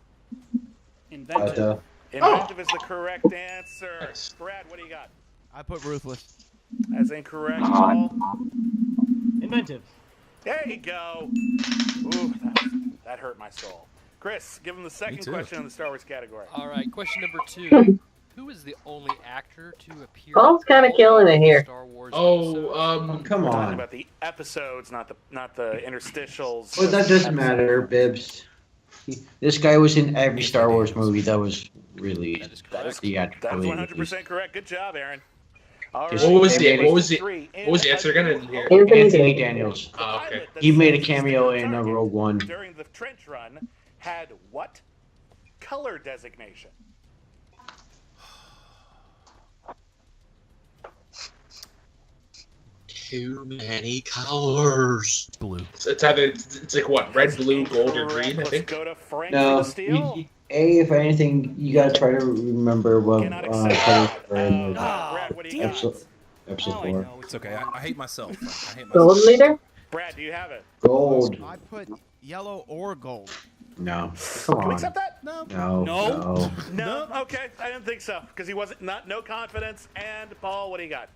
Invented.
Inventive is the correct answer.
Nice.
Brad, what do you got?
I put ruthless.
That's incorrect, Paul.
Inventive.
There you go. Ooh, that hurt my soul. Chris, give him the second question in the Star Wars category.
All right, question number 2. Who is the only actor to appear?
Paul's kind of killing it here.
Star Wars
come
We're talking
on.
about the episodes, not the interstitials.
Well, that doesn't matter, Bibbs. This guy was in every Star Wars movie that was released.
That is
theatrically.
100% correct. Good job, Aaron. All right.
What was
the
answer again?
Anthony
Anthony Daniels.
Oh, okay.
He made a cameo in Rogue One.
During the trench run, had what color designation?
Too many colors.
Blue.
It's either it's like what, red, blue, gold, or green. I think.
Go to Frank
No,
for the steal.
if anything, you gotta try to remember what colors were in
Brad, what do you got?
episode 4.
It's okay. I hate myself. I hate myself.
Gold leader?
Brad, do you have it?
Gold.
I put yellow or gold.
No.
Can
Come
we
on.
accept that?
No.
No. Okay, I didn't think so because he wasn't no confidence. And Paul, what do you got?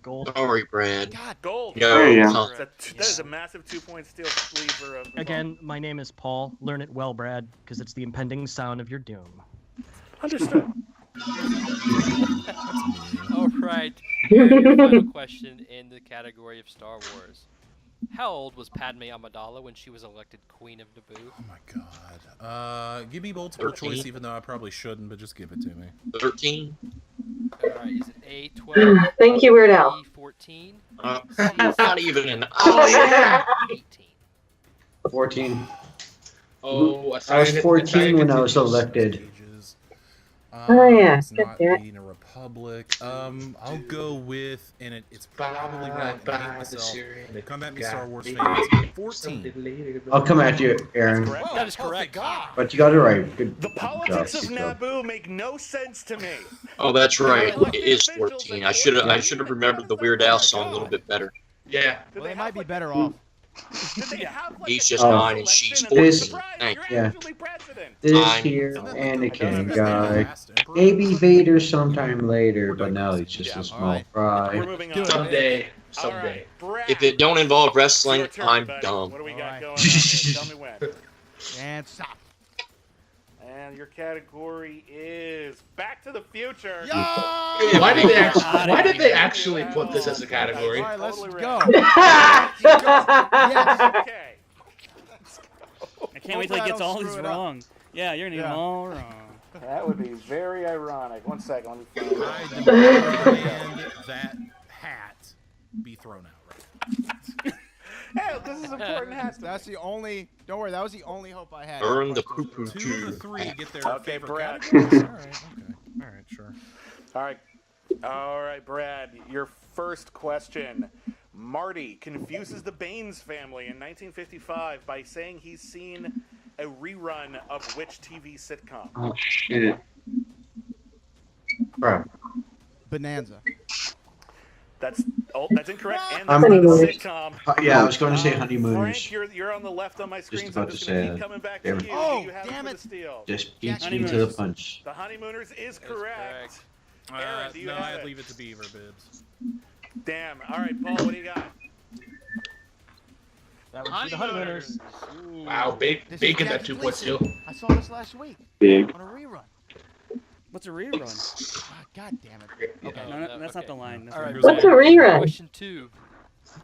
Gold.
Sorry, Brad.
Gold.
No.
That is a massive 2-point steal lead for
Again, my name is Paul. Learn it well, Brad, because it's the impending sound of your doom.
Understood.
All right. Your final question in the category of Star Wars. How old was Padme Amidala when she was elected Queen of Naboo?
Oh my god. Give me multiple
13.
choice, even though I probably shouldn't, but just give it to me.
13.
All right. Is it A, 12?
Thank you, Weird Al.
B, 14?
Not even an. Oh yeah.
18.
14.
Oh,
I was 14 when I was elected.
Oh, yeah.
It's
Good
not
shit.
being a republic. I'll go with, and it's probably wrong. I hate myself. Come at me, Star Wars fans. 14.
I'll come at you, Aaron.
That is correct.
But you got it right. Good
The
job.
politics of
Good job.
Naboo make no sense to me.
Oh, that's right. It is 14. I should have remembered the Weird Al song a little bit better.
Yeah.
Well, they might be better off.
He's just 9 and she's 14.
This,
Thank you.
yeah. This here Anakin guy. Maybe Vader sometime later, but now he's just a small fry.
Someday.
If it don't involve wrestling, I'm dumb.
What do we got going on here? Tell me when.
And stop.
And your category is Back to the Future.
Why did they actually put this as a category?
All right, let's
Totally
go.
Okay.
I can't wait till he gets all these wrong. Yeah, you're gonna get them all wrong.
That would be very ironic. One second. Let me find
I
it.
demand that hat be thrown out. Right.
Hey, this is important. Has to.
That's the only. Don't worry, that was the only hope I had.
Burn the poo-poo
2 of the 3 get their
Okay,
favorite
Brad.
categories. All right. Okay. All right. Sure.
All right, Brad. Your first question. Marty confuses the Baines family in 1955 by saying he's seen a rerun of which TV sitcom?
Oh shit.
Crap.
Bonanza.
That's incorrect. And
I'm
that's not a
honeymooners.
sitcom.
Yeah, I was going to say honeymooners.
Frank, you're on the left on my screen,
Just
so I'm
about
just
to
going to
say
keep
that.
coming back
Damn
to
it.
you.
Oh,
Do you have
damn
it
it.
for the steal?
Just beats me to the punch.
The honeymooners is correct. Aaron, do you
No,
have
I'd
it?
leave it to Beaver Bibbs.
Damn. All right, Paul, what do you got?
That would be the honeymooners.
Wow, bacon that 2-point steal.
I saw this last week
Big.
on a rerun.
What's a rerun?
God damn it.
Okay, no, that's not the line. That's
All right.
What's a rerun?
Question 2.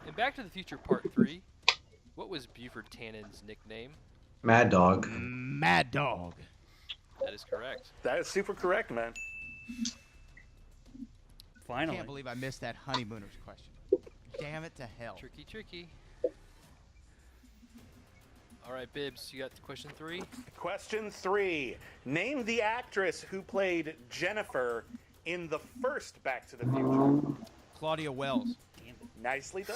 In Back to the Future Part 3, what was Buford Tannen's nickname?
Mad Dog.
Mad Dog.
That is correct.
That is super correct, man.
I
Finally.
can't believe I missed that honeymooners question. Damn it to hell.
Tricky. All right, Bibbs, you got question 3?
Question 3. Name the actress who played Jennifer in the first Back to the Future.
Claudia Wells.
Nicely done.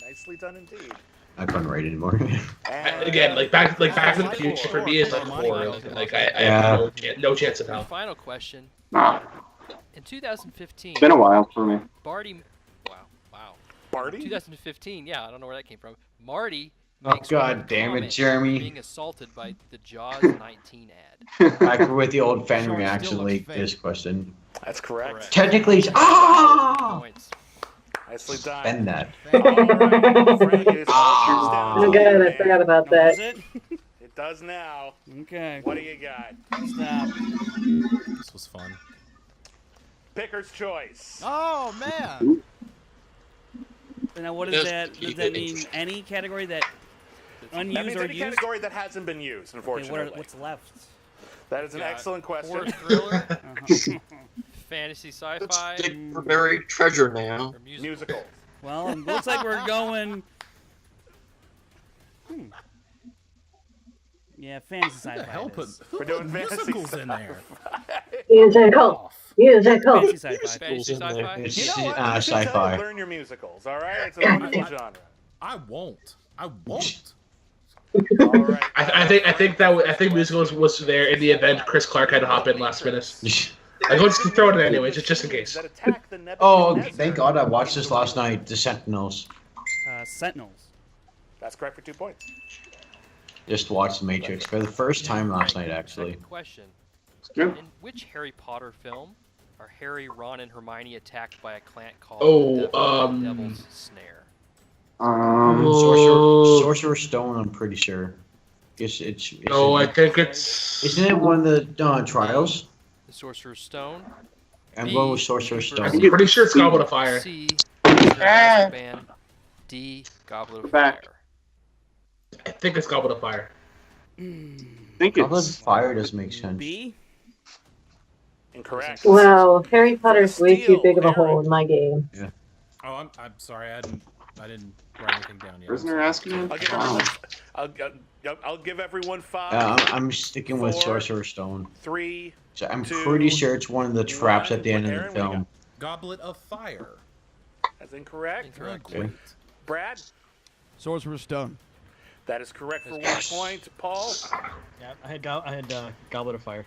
Nicely done indeed.
I couldn't write anymore.
Again, like back to the Future for me is like boring. Like I have no chance of
Your
hell.
final question. In 2015,
It's been a while for me.
Barty. Wow.
Barty?
2015. Yeah, I don't know where that came from. Marty.
Oh,
makes one
God damn it,
comment
Jeremy.
Being assaulted by the Jaws 19 ad.
I agree with the old fan
Sure,
reaction
still looks
leak
fake.
this question.
That's correct.
Technically, it's
Points.
Nicely done.
spend that.
All right, Frank, it is all yours down
Oh
to
god,
you,
I
man.
forgot about
Was
that.
it?
It does now.
Okay.
What do you got?
Stop.
This was fun.
Picker's choice.
Oh man.
So now, what is that? Does that mean any category that unused
That means
or
any
used?
category that hasn't been used, unfortunately.
Okay, what's left?
That is an excellent question.
Horror thriller, fantasy,
Let's
sci-fi,
dig for buried treasure now.
or musical.
Musical.
Well, it looks like we're going. Yeah, fantasy sci-fi.
Who the hell put
We're doing fantasy
musicals in there?
Musical. Musical.
Fantasy sci-fi.
Fantasy, sci-fi.
It's
You know what? You should tell you
sci-fi.
to learn your musicals, all right? It's a wonderful genre.
I won't. I won't.
All right.
I think musicals was there in the event Chris Clark had to hop in last minute. I'll just throw it in anyways, just in case.
That attack the
Oh,
Nebuchadnezzar.
thank God I watched this last night. The Sentinels.
Sentinels.
That's correct for 2 points.
Just watched The Matrix for the first time last night, actually.
Second question.
Good.
In which Harry Potter film are Harry, Ron, and Hermione attacked by a clan called the Devil's Snare?
Sorcerer's Stone, I'm pretty sure. It's
No, I think it's...
Isn't it one of the trials?
The Sorcerer's Stone.
I'm going with Sorcerer's
I'm
Stone.
pretty sure it's Goblet of Fire.
C. Azkaban. D. Goblet of Fire.
I think it's Goblet of Fire.
I think
Goblet of
it's
Fire does make sense.
B.
Incorrect.
Wow, Harry Potter's way too big of a hole in my game.
Yeah.
Oh, I'm sorry. I didn't write anything down yet.
Prisoner asking.
I'll give everyone 5.
I'm sticking with
4,
Sorcerer's Stone.
3.
So I'm
2,
pretty sure it's one of the traps at the end of
Aaron,
the
what do you
film.
Goblet of Fire.
That's incorrect.
Incorrect.
Okay.
Brad?
Sorcerer's Stone.
That is correct for 1 point. Paul?
Yeah, I had Goblet of Fire.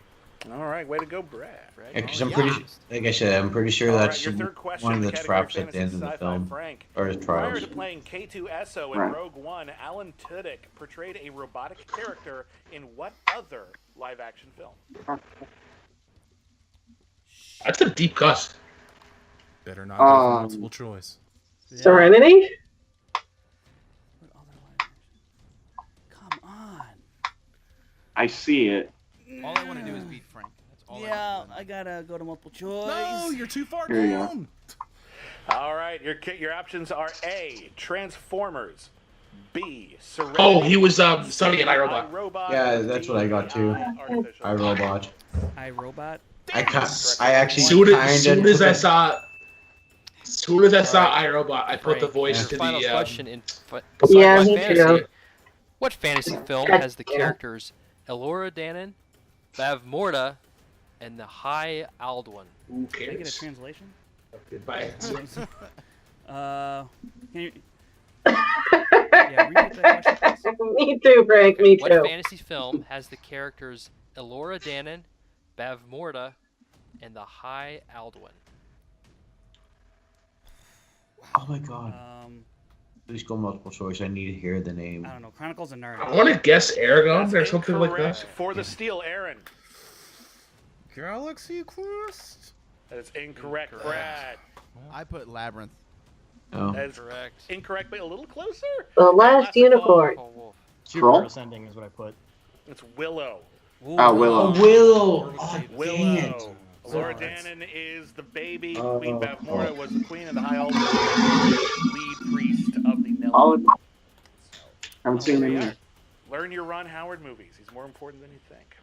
All right, way to go, Brad.
Yeah, because I'm pretty, like I said, I'm pretty sure
All right,
that's
your third question,
one of the
category
traps at the end
fantasy
of the
sci-fi.
film,
Frank.
or the
Prior
trials.
to playing K2SO in
Right.
Rogue One, Alan Tudyk portrayed a robotic character in what other live-action film?
That's a deep cut.
Better not be multiple choice.
Serenity?
Come on.
I see it.
All I want to do is beat Frank. That's all
Yeah, I gotta go to multiple choice.
No, you're too far
Here you go.
down.
All right, your options are A, Transformers, B, Serenity.
Oh, he was Sonny and iRobot.
Yeah, that's what I got too. iRobot.
iRobot.
I actually
Soon as I saw iRobot, I put the voice to
Final
the.
question in
Yeah,
what
me
fantasy,
too.
what fantasy film has the characters Elora Danan, Bavmorda, and the High Alduin?
Who
Can I get a
cares?
translation?
Goodbye.
Can you? Yeah, repeat that question, please.
Me too, Frank. Me
What
too.
fantasy film has the characters Elora Danan, Bavmorda, and the High Alduin?
Oh my God! Please go multiple choice. I need to hear the name.
I don't know. Chronicles of Narnia.
I want to guess Aragon
That's
or something like
incorrect
that.
for the steal, Aaron.
Galaxy Quest.
That is incorrect, Brad.
I put Labyrinth.
Oh.
That is incorrect, but a little closer.
The Last Unicorn.
Troll?
Ascending is what I put.
It's Willow.
Oh, Willow.
Willow. Oh,
Willow.
dang it.
Laura Danan is the baby. Queen Bavmorda was the queen, and the High Alduin was the lead priest of the Nelwyn.
Haven't seen him yet.
Learn your Ron Howard movies. He's more important than you think.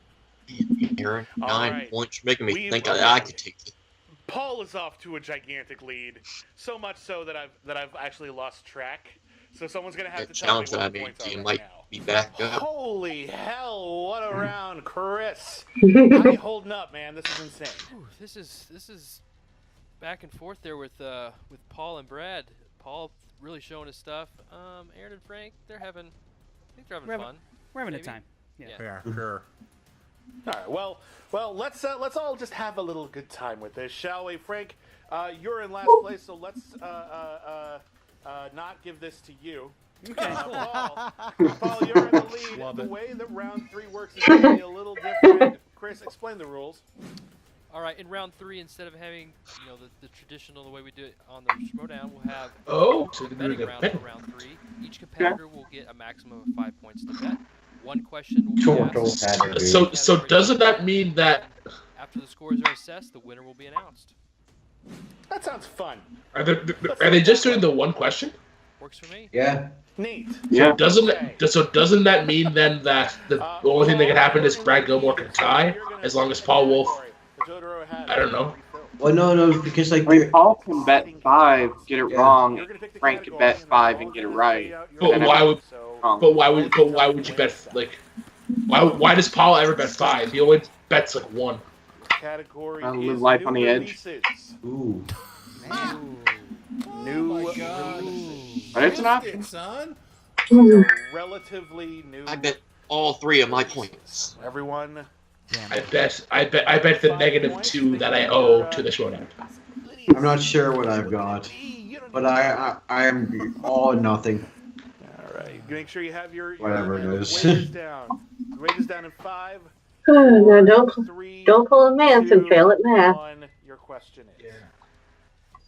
Aaron,
All
9
right.
points. You're making me
We've-
think I could take it.
Paul is off to a gigantic lead, so much so that I've actually lost track. So someone's gonna have
That
to tell me
challenge
what
that I
the
made
points
to you
are
might
right now.
be back up.
Holy hell! What a round, Chris. How you holding up, man? This is insane.
Ooh, this is back and forth there with Paul and Brad. Paul really showing his stuff. Aaron and Frank, I think they're having fun.
We're having
Maybe?
a time. Yeah.
Yeah, sure.
All right. Well, let's all just have a little good time with this, shall we, Frank? You're in last place, so let's not give this to you.
Okay.
Paul, you're in the lead.
Love
The
it.
way that round 3 works is going to be a little different. Chris, explain the rules.
All right, in round 3, instead of having the traditional the way we do it on the Schmoedown, we'll have
Oh, so
a
we're
betting
doing a
round
bet.
for round 3. Each competitor will get a maximum of 5 points to bet. One question will be asked.
So doesn't that mean that
after the scores are assessed, the winner will be announced?
That sounds fun.
Are they just doing the one question?
Works for me.
Yeah.
Neat.
So doesn't that mean then that the only thing that could happen is Brad Gilmore can tie as long as Paul Wolf? I don't know.
Well, no, because like
Paul can bet 5, get it wrong. Frank can bet 5 and get it right.
But why would you bet like? Why does Paul ever bet 5? He only bets like 1.
Category
live life on the edge.
Ooh.
New releases.
But it's an option.
Son.
Relatively new.
I bet all 3 of my points.
Everyone.
I bet the -2 that I owe to the Schmoedown.
I'm not sure what I've got, but I am all or nothing.
All right. Make sure you have your
Whatever it is.
wages down. Wages down in 5.
No, don't pull a Mance and fail at math.
Your question is.
Yeah.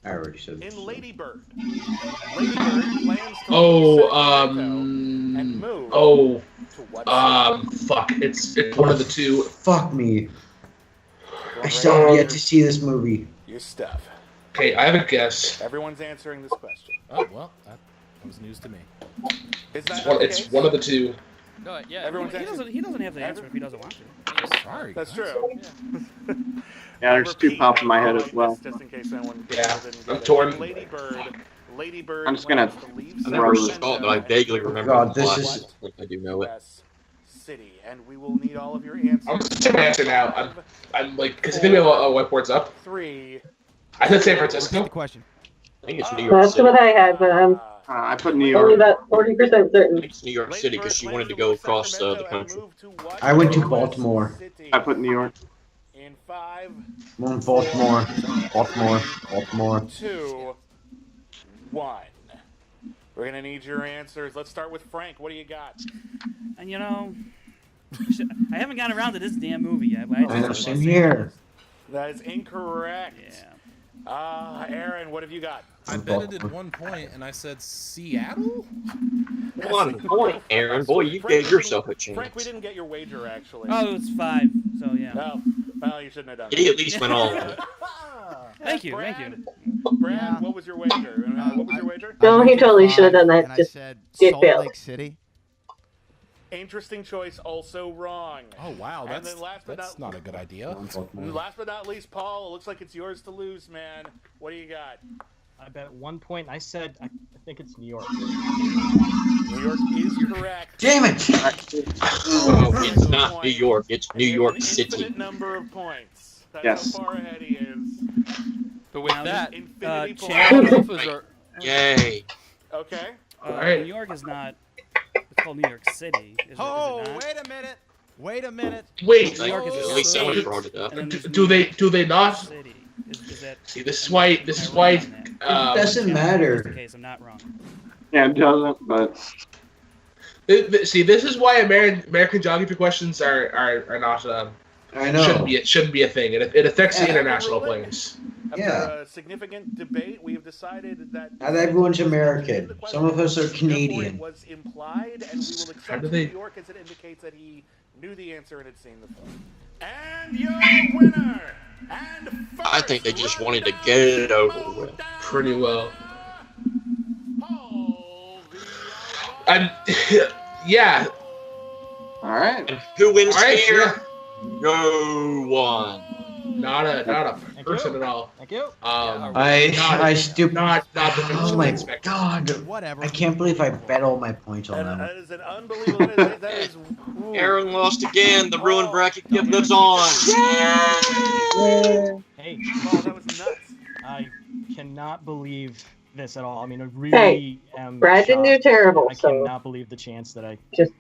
I already said
In
this.
Lady Bird plans to and move to what
fuck. It's one of the 2.
Fuck me. I still have yet to see this movie.
Your stuff.
Okay, I have a guess.
Everyone's answering this question.
Oh well, that was news to me.
Is that
It's one of the 2.
No, yeah.
Everyone's
He doesn't have to answer if he doesn't want to.
Sorry.
That's
guys.
true.
Yeah, there's 2 pops in my head as well.
Just in case anyone
I'm torn.
Lady Bird.
I'm just gonna
I never saw it, but I vaguely remember
God,
the
this
plot.
is-
I do know it.
City, and we will need all of your answers.
I'm just gonna answer now. I'm like, because I think we have a whiteboards up.
3.
I said San
Repeat
Francisco.
the question.
I think it's New York
That's
City.
what I had, but I'm
I put New
only
York.
about 40% certain.
It's New York City because she wanted to go across the country.
I went to Baltimore.
I put New York.
In 5,
One Baltimore.
2, 1. We're gonna need your answers. Let's start with Frank. What do you got?
And I haven't gotten around to this damn movie yet. But
I know, same here.
That is incorrect. Yeah. Aaron, what have you got?
I betted at 1 point, and I said Seattle.
1 point, Aaron. Boy, you gave yourself a chance.
Frank, we didn't get your wager actually.
Oh, it's 5. So yeah.
No. Well, you shouldn't have done that.
He at least went all in.
Thank you.
Brad, what was your wager? What was your wager?
No, he totally should have done that.
And
Just
I said
it
Salt
failed.
Lake City.
Interesting choice, also wrong.
Oh wow,
And
that's
then last but
not a good idea.
Last but not least, Paul, it looks like it's yours to lose, man. What do you got?
I bet at 1 point. I said I think it's New York.
New York is correct.
Damn it!
Oh, it's not New York. It's New York City.
Infinite number of points. That's
Yes.
how far ahead he is.
But with that,
Infinity points.
Alphas are.
Yay.
Okay.
Alright.
New York is not. It's called New York City. Is
Oh,
it not?
wait a minute. Wait a minute.
Wait.
New York is
At
a
least someone
city,
brought it up.
and then there's
Do they not?
City. Is that?
See, this is why.
It doesn't matter.
In case I'm not wrong.
Yeah, it doesn't, but
See, this is why American geography questions are not.
I know.
Shouldn't be a thing. It affects the
Yeah.
international players.
After
Yeah.
a significant debate, we have decided that
Not everyone's American. Some of us are Canadian.
It was implied, and we will
How
accept
do they-
New York as it indicates that he knew the answer and had seen the film. And your winner, and
I think they just wanted to get it over with.
Pretty well. Yeah.
all right.
And who wins
All right,
here? No one.
Not a person at all.
Thank you.
I stupid.
Not the
Oh my
inspector.
god!
Whatever.
I can't believe I bet all my points on
And
that.
that is an unbelievable. that is. Ooh.
Aaron lost again. The ruined bracket gift lives on.
Hey,
Oh, that was nuts.
I cannot believe this at all. I mean, I really am.
Brad didn't do
shocked.
terrible,
I
so
cannot believe the chance that I
just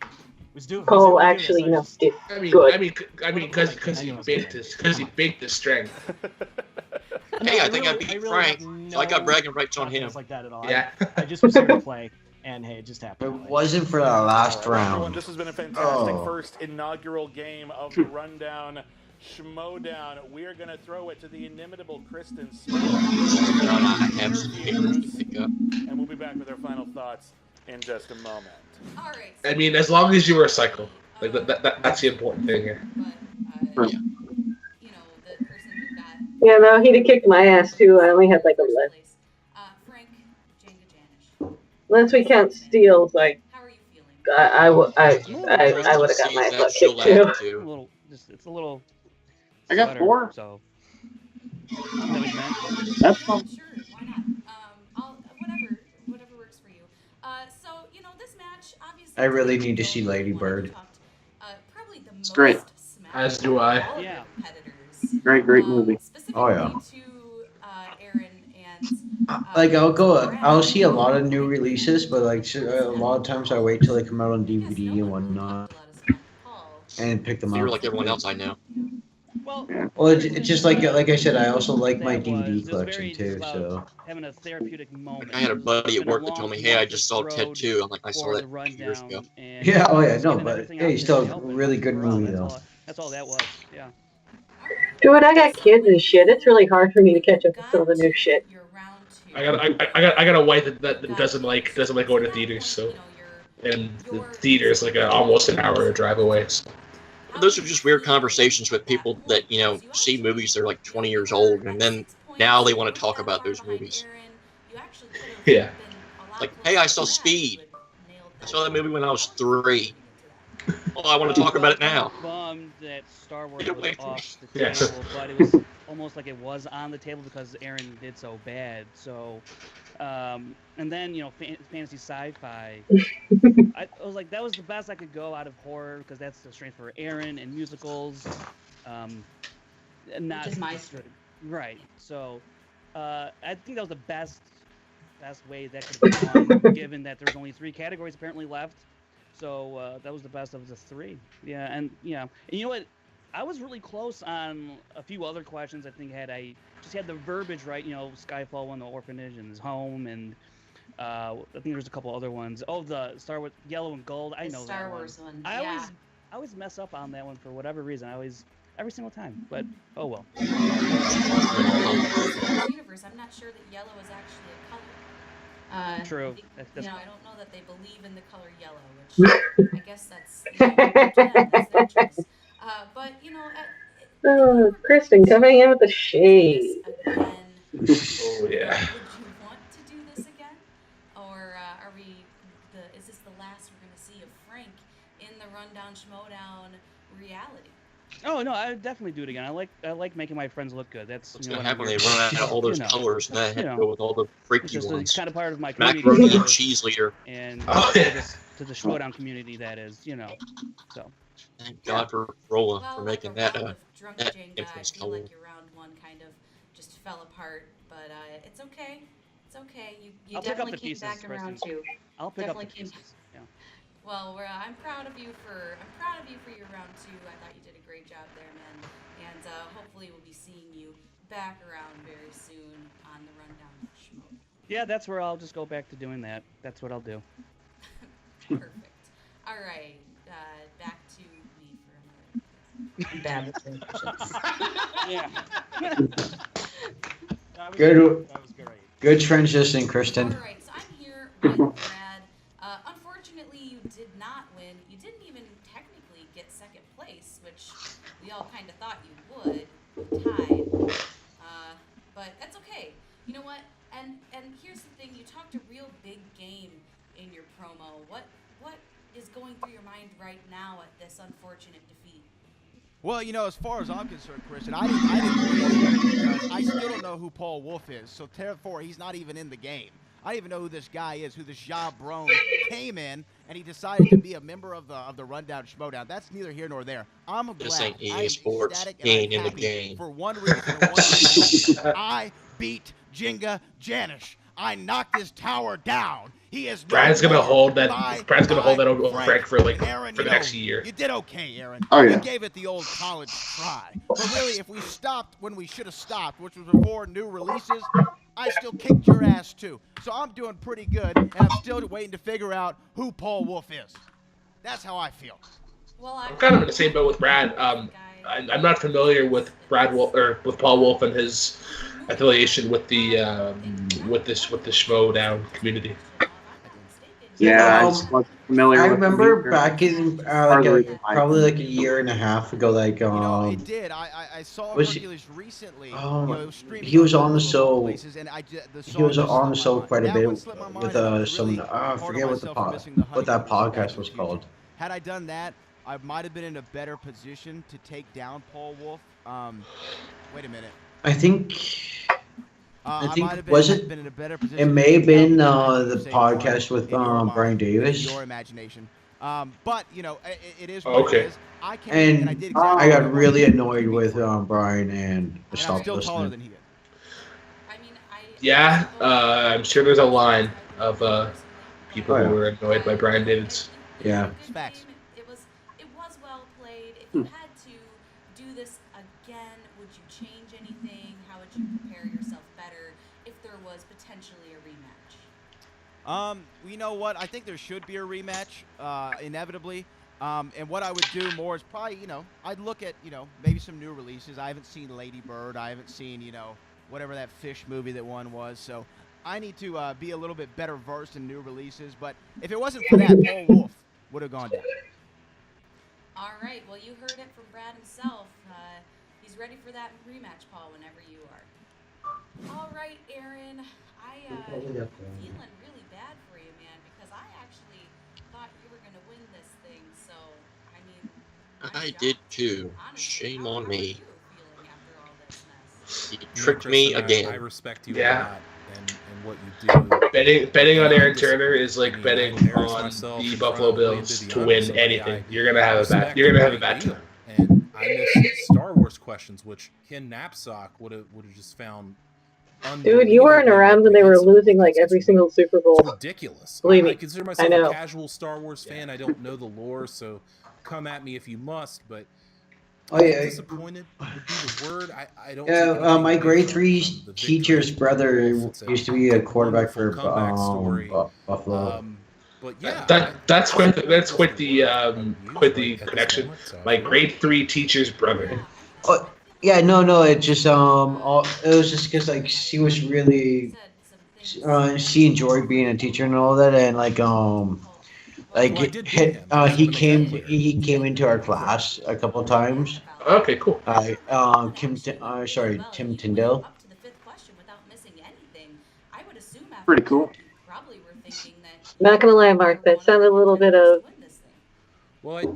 was doing.
Cole
was able to do
actually
this.
knows it.
I mean, because he baked his strength.
Hey, I think I beat
really
Frank,
have
so I got
no
bragging rights on him.
confidence like that at all.
Yeah.
I just was here to play, and hey, it just
If
happened.
it wasn't for the last
Everyone,
round.
this has been a fantastic
Oh.
first inaugural game of the Rundown Schmoedown. We're going to throw it to the inimitable Kristen Smith.
I have some papers to pick up.
And we'll be back with our final thoughts in just a moment.
I mean, as long as you recycle. Like that's the important thing here.
Yeah, no, he'd have kicked my ass too. I only had like 11. Unless we count steals, like I would have got my butt kicked too.
It's a little.
I got 4.
So. That
That's fine.
Sure, why not? Whatever works for you. So this match obviously.
I really need to see Lady Bird.
Probably the
It's great.
As do I.
Yeah.
Great movie.
Oh yeah.
To Aaron and.
Like I'll see a lot of new releases, but like a lot of times I wait till they come out on DVD and whatnot, and pick them up.
You're like everyone else I know.
Well, it's just like I said, I also like my DVD collection too. So
having a therapeutic moment.
I had a buddy at work that told me, "Hey, I just saw Ted 2." I'm like, "I saw that 2 years ago."
yeah, oh yeah, no, but hey, still a really good movie though.
That's all that was. Yeah.
Dude, I got kids and shit. It's really hard for me to catch up with some of the new shit.
I got a wife that doesn't like going to theaters, so and the theater's like almost an hour drive away. So.
Those are just weird conversations with people that see movies that are like 20 years old, and then now they want to talk about those movies.
Yeah.
Like, hey, I saw Speed. I saw that movie when I was 3. Oh, I want to talk about it now.
Bummed that Star Wars was off the table, but it was almost like it was on the table because Aaron did so bad. So, and then fantasy sci-fi. I was like, that was the best I could go out of horror because that's the strength for Aaron and musicals. Not
which is my strength.
Right. So, I think that was the best way that could have been done, given that there's only 3 categories apparently left. So that was the best of the 3. Yeah, and you know what? I was really close on a few other questions. I think had I just had the verbiage right, Skyfall won the orphanage and his home, and I think there's a couple other ones. Oh, the Star Wars Yellow and Gold. I know
Star
that
Wars one.
I always mess up on that one for whatever reason. Every single time. But oh well.
Universe. I'm not sure that yellow is actually a color.
True.
I don't know that they believe in the color yellow, which I guess that's their choice. But
Oh, Kristen coming in with the shade.
Oh yeah.
Would you want to do this again, or are we? Is this the last we're going to see of Frank in the Rundown Schmoedown reality?
Oh no, I would definitely do it again. I like making my friends look good. That's
what's gonna happen. They run out of all those colors, and I had to go with all the freaky ones.
It's kind of part of my community.
Macaroni and cheese leader.
And to the Schmoedown community, that is, So.
Thank God for Rolla for making that
Drunk
that
Jenga,
infamous
I feel
color.
like your round 1 kind of just fell apart, but it's okay. It's okay. You
I'll pick up
definitely
the
came
pieces,
back in round
Kristen.
2.
I'll pick
Definitely
up the pieces. Yeah.
Well, I'm proud of you for your round 2. I thought you did a great job there, man. And hopefully we'll be seeing you back around very soon on the Rundown Schmoedown.
Yeah, that's where I'll just go back to doing that. That's what I'll do.
Perfect. All right, back to me for another.
Bad transitions.
Yeah.
Good transition, Kristen.
All right, so I'm here with Brad. Unfortunately, you did not win. You didn't even technically get second place, which we all kind of thought you would. You tied. But that's okay. You know what? And here's the thing. You talked a real big game in your promo. What is going through your mind right now at this unfortunate defeat?
Well, as far as I'm concerned, Christian, I didn't because I still don't know who Paul Wolf is. So therefore, he's not even in the game. I don't even know who this guy is, who this Jabrone came in, and he decided to be a member of the Rundown Schmoedown. That's neither here nor there. I'm glad.
This ain't EA
I am
Sports.
ecstatic
He ain't
and
in the
happy
game.
for one reason and one reason only. I beat Jenga Janish. I knocked his tower down. He is.
Brad's gonna hold that. Brad's gonna hold that over Frank for
Aaron,
for the next year.
You did okay, Aaron.
Oh yeah.
You gave it the old college try. But really, if we stopped when we should have stopped, which was before new releases, I still kicked your ass too. So I'm doing pretty good, and I'm still waiting to figure out who Paul Wolf is. That's how I feel.
Well,
I'm kind of in the same boat with Brad. I'm not familiar with Brad Wolf or with Paul Wolf and his affiliation with the Schmoedown community.
Yeah, I just wasn't familiar
I
with the
remember
meter.
back in probably like a year and a half ago, like
it did. I saw
was
Hercules recently.
Oh,
it was streaming
he was
on
on the
multiple
show.
places, and the
He was
song just
on the
slipped my
show
mind.
quite a
That
bit
one slipped my mind,
with
and I was
some.
really
I
hard on
forget what
myself for missing the
what that
Honeycomb Back
podcast
to
was
the
called.
Had I done that, I might have been in a better position to take down Paul Wolf. Wait a minute.
I think
I might have
was
been in a better
it?
position
It
to
may have
take down
been
the guy who
the
saved one
podcast with
in your mind
Brian
and in
Davis.
your imagination. But it is what
Okay.
it is. I came and I did exactly
I
what I
got
wanted
really
to do.
annoyed with Brian and
I'm
stopped
still taller
listening.
than he is.
Yeah, I'm sure there's a line of people who were annoyed by Brian Davis.
Yeah.
Facts.
It was well played. If you had to do this again, would you change anything? How would you prepare yourself better if there was potentially a rematch?
You know what? I think there should be a rematch, inevitably. And what I would do more is probably, I'd look at, maybe some new releases. I haven't seen Lady Bird. I haven't seen, whatever that fish movie that one was. So I need to be a little bit better versed in new releases. But if it wasn't for that, Paul Wolf would have gone down.
All right. Well, you heard it from Brad himself. He's ready for that rematch, Paul, whenever you are. All right, Aaron. I'm feeling really bad for you, man, because I actually thought you were going to win this thing. So,
I did too. Shame on me. He
You know,
tricked
Chris,
me
and
again.
I respect you
Yeah.
a lot and what you do.
Betting on Aaron Turner is like betting
embarrass
on
myself
the
in
Buffalo
front of
Bills
Linda
to
DeYoung,
win
somebody
anything.
I
You're gonna have a bad.
respect
You're gonna
a
have a
great
bad
deal.
time.
And I missed Star Wars questions, which Ken Knapsack would have just found.
Dude, you weren't around when they were losing like every single Super Bowl.
It's ridiculous.
Believe me,
I consider
I
myself
know.
a casual Star Wars fan. I don't know the lore, so come at me if you must. But
Oh yeah.
disappointed would be the word. I don't.
Yeah,
take anything
my
away
grade
from
3
the
teacher's
victory.
brother
It's
used to be a quarterback
wonderful
for
comeback story.
Buffalo.
But yeah,
That's quite the connection. My grade 3 teacher's brother.
Oh, yeah, no, it just it was just because like she was really she enjoyed being a teacher and all that, and he came into our class a couple times.
Okay, cool.
Tim Tyndall.
Pretty cool.
Not gonna lie, Mark, that sounded a little bit of.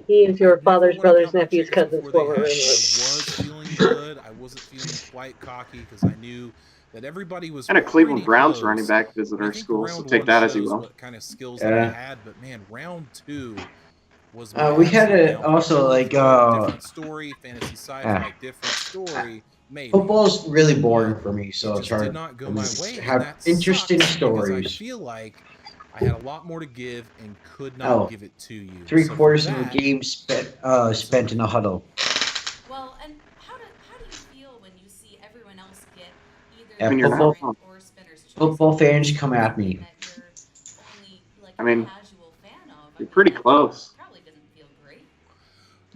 He is your father's brother's nephew's cousin's former
I
roommate.
was feeling good. I wasn't feeling quite cocky because I knew that everybody was.
And a Cleveland
pretty
Browns
close.
running back visited
I
our
think
school, so
round
take
one
that as you
shows
will.
What kind of skills that I
Yeah.
had, but man, round 2 was.
We had
massive.
a also like
different story, fantasy sci-fi, different story. Maybe.
football's really boring for me, so it's hard
Did not go my way. and
have
that
interesting
sucks because I
stories.
feel like I had a lot more to give and could not give it to you.
Three
So for
quarters of
that,
the game spent in a huddle.
Well, and how do you feel when you see everyone else get either
Yeah,
the
football,
current or spinner's choice?
football fans come at me.
I mean, you're pretty close.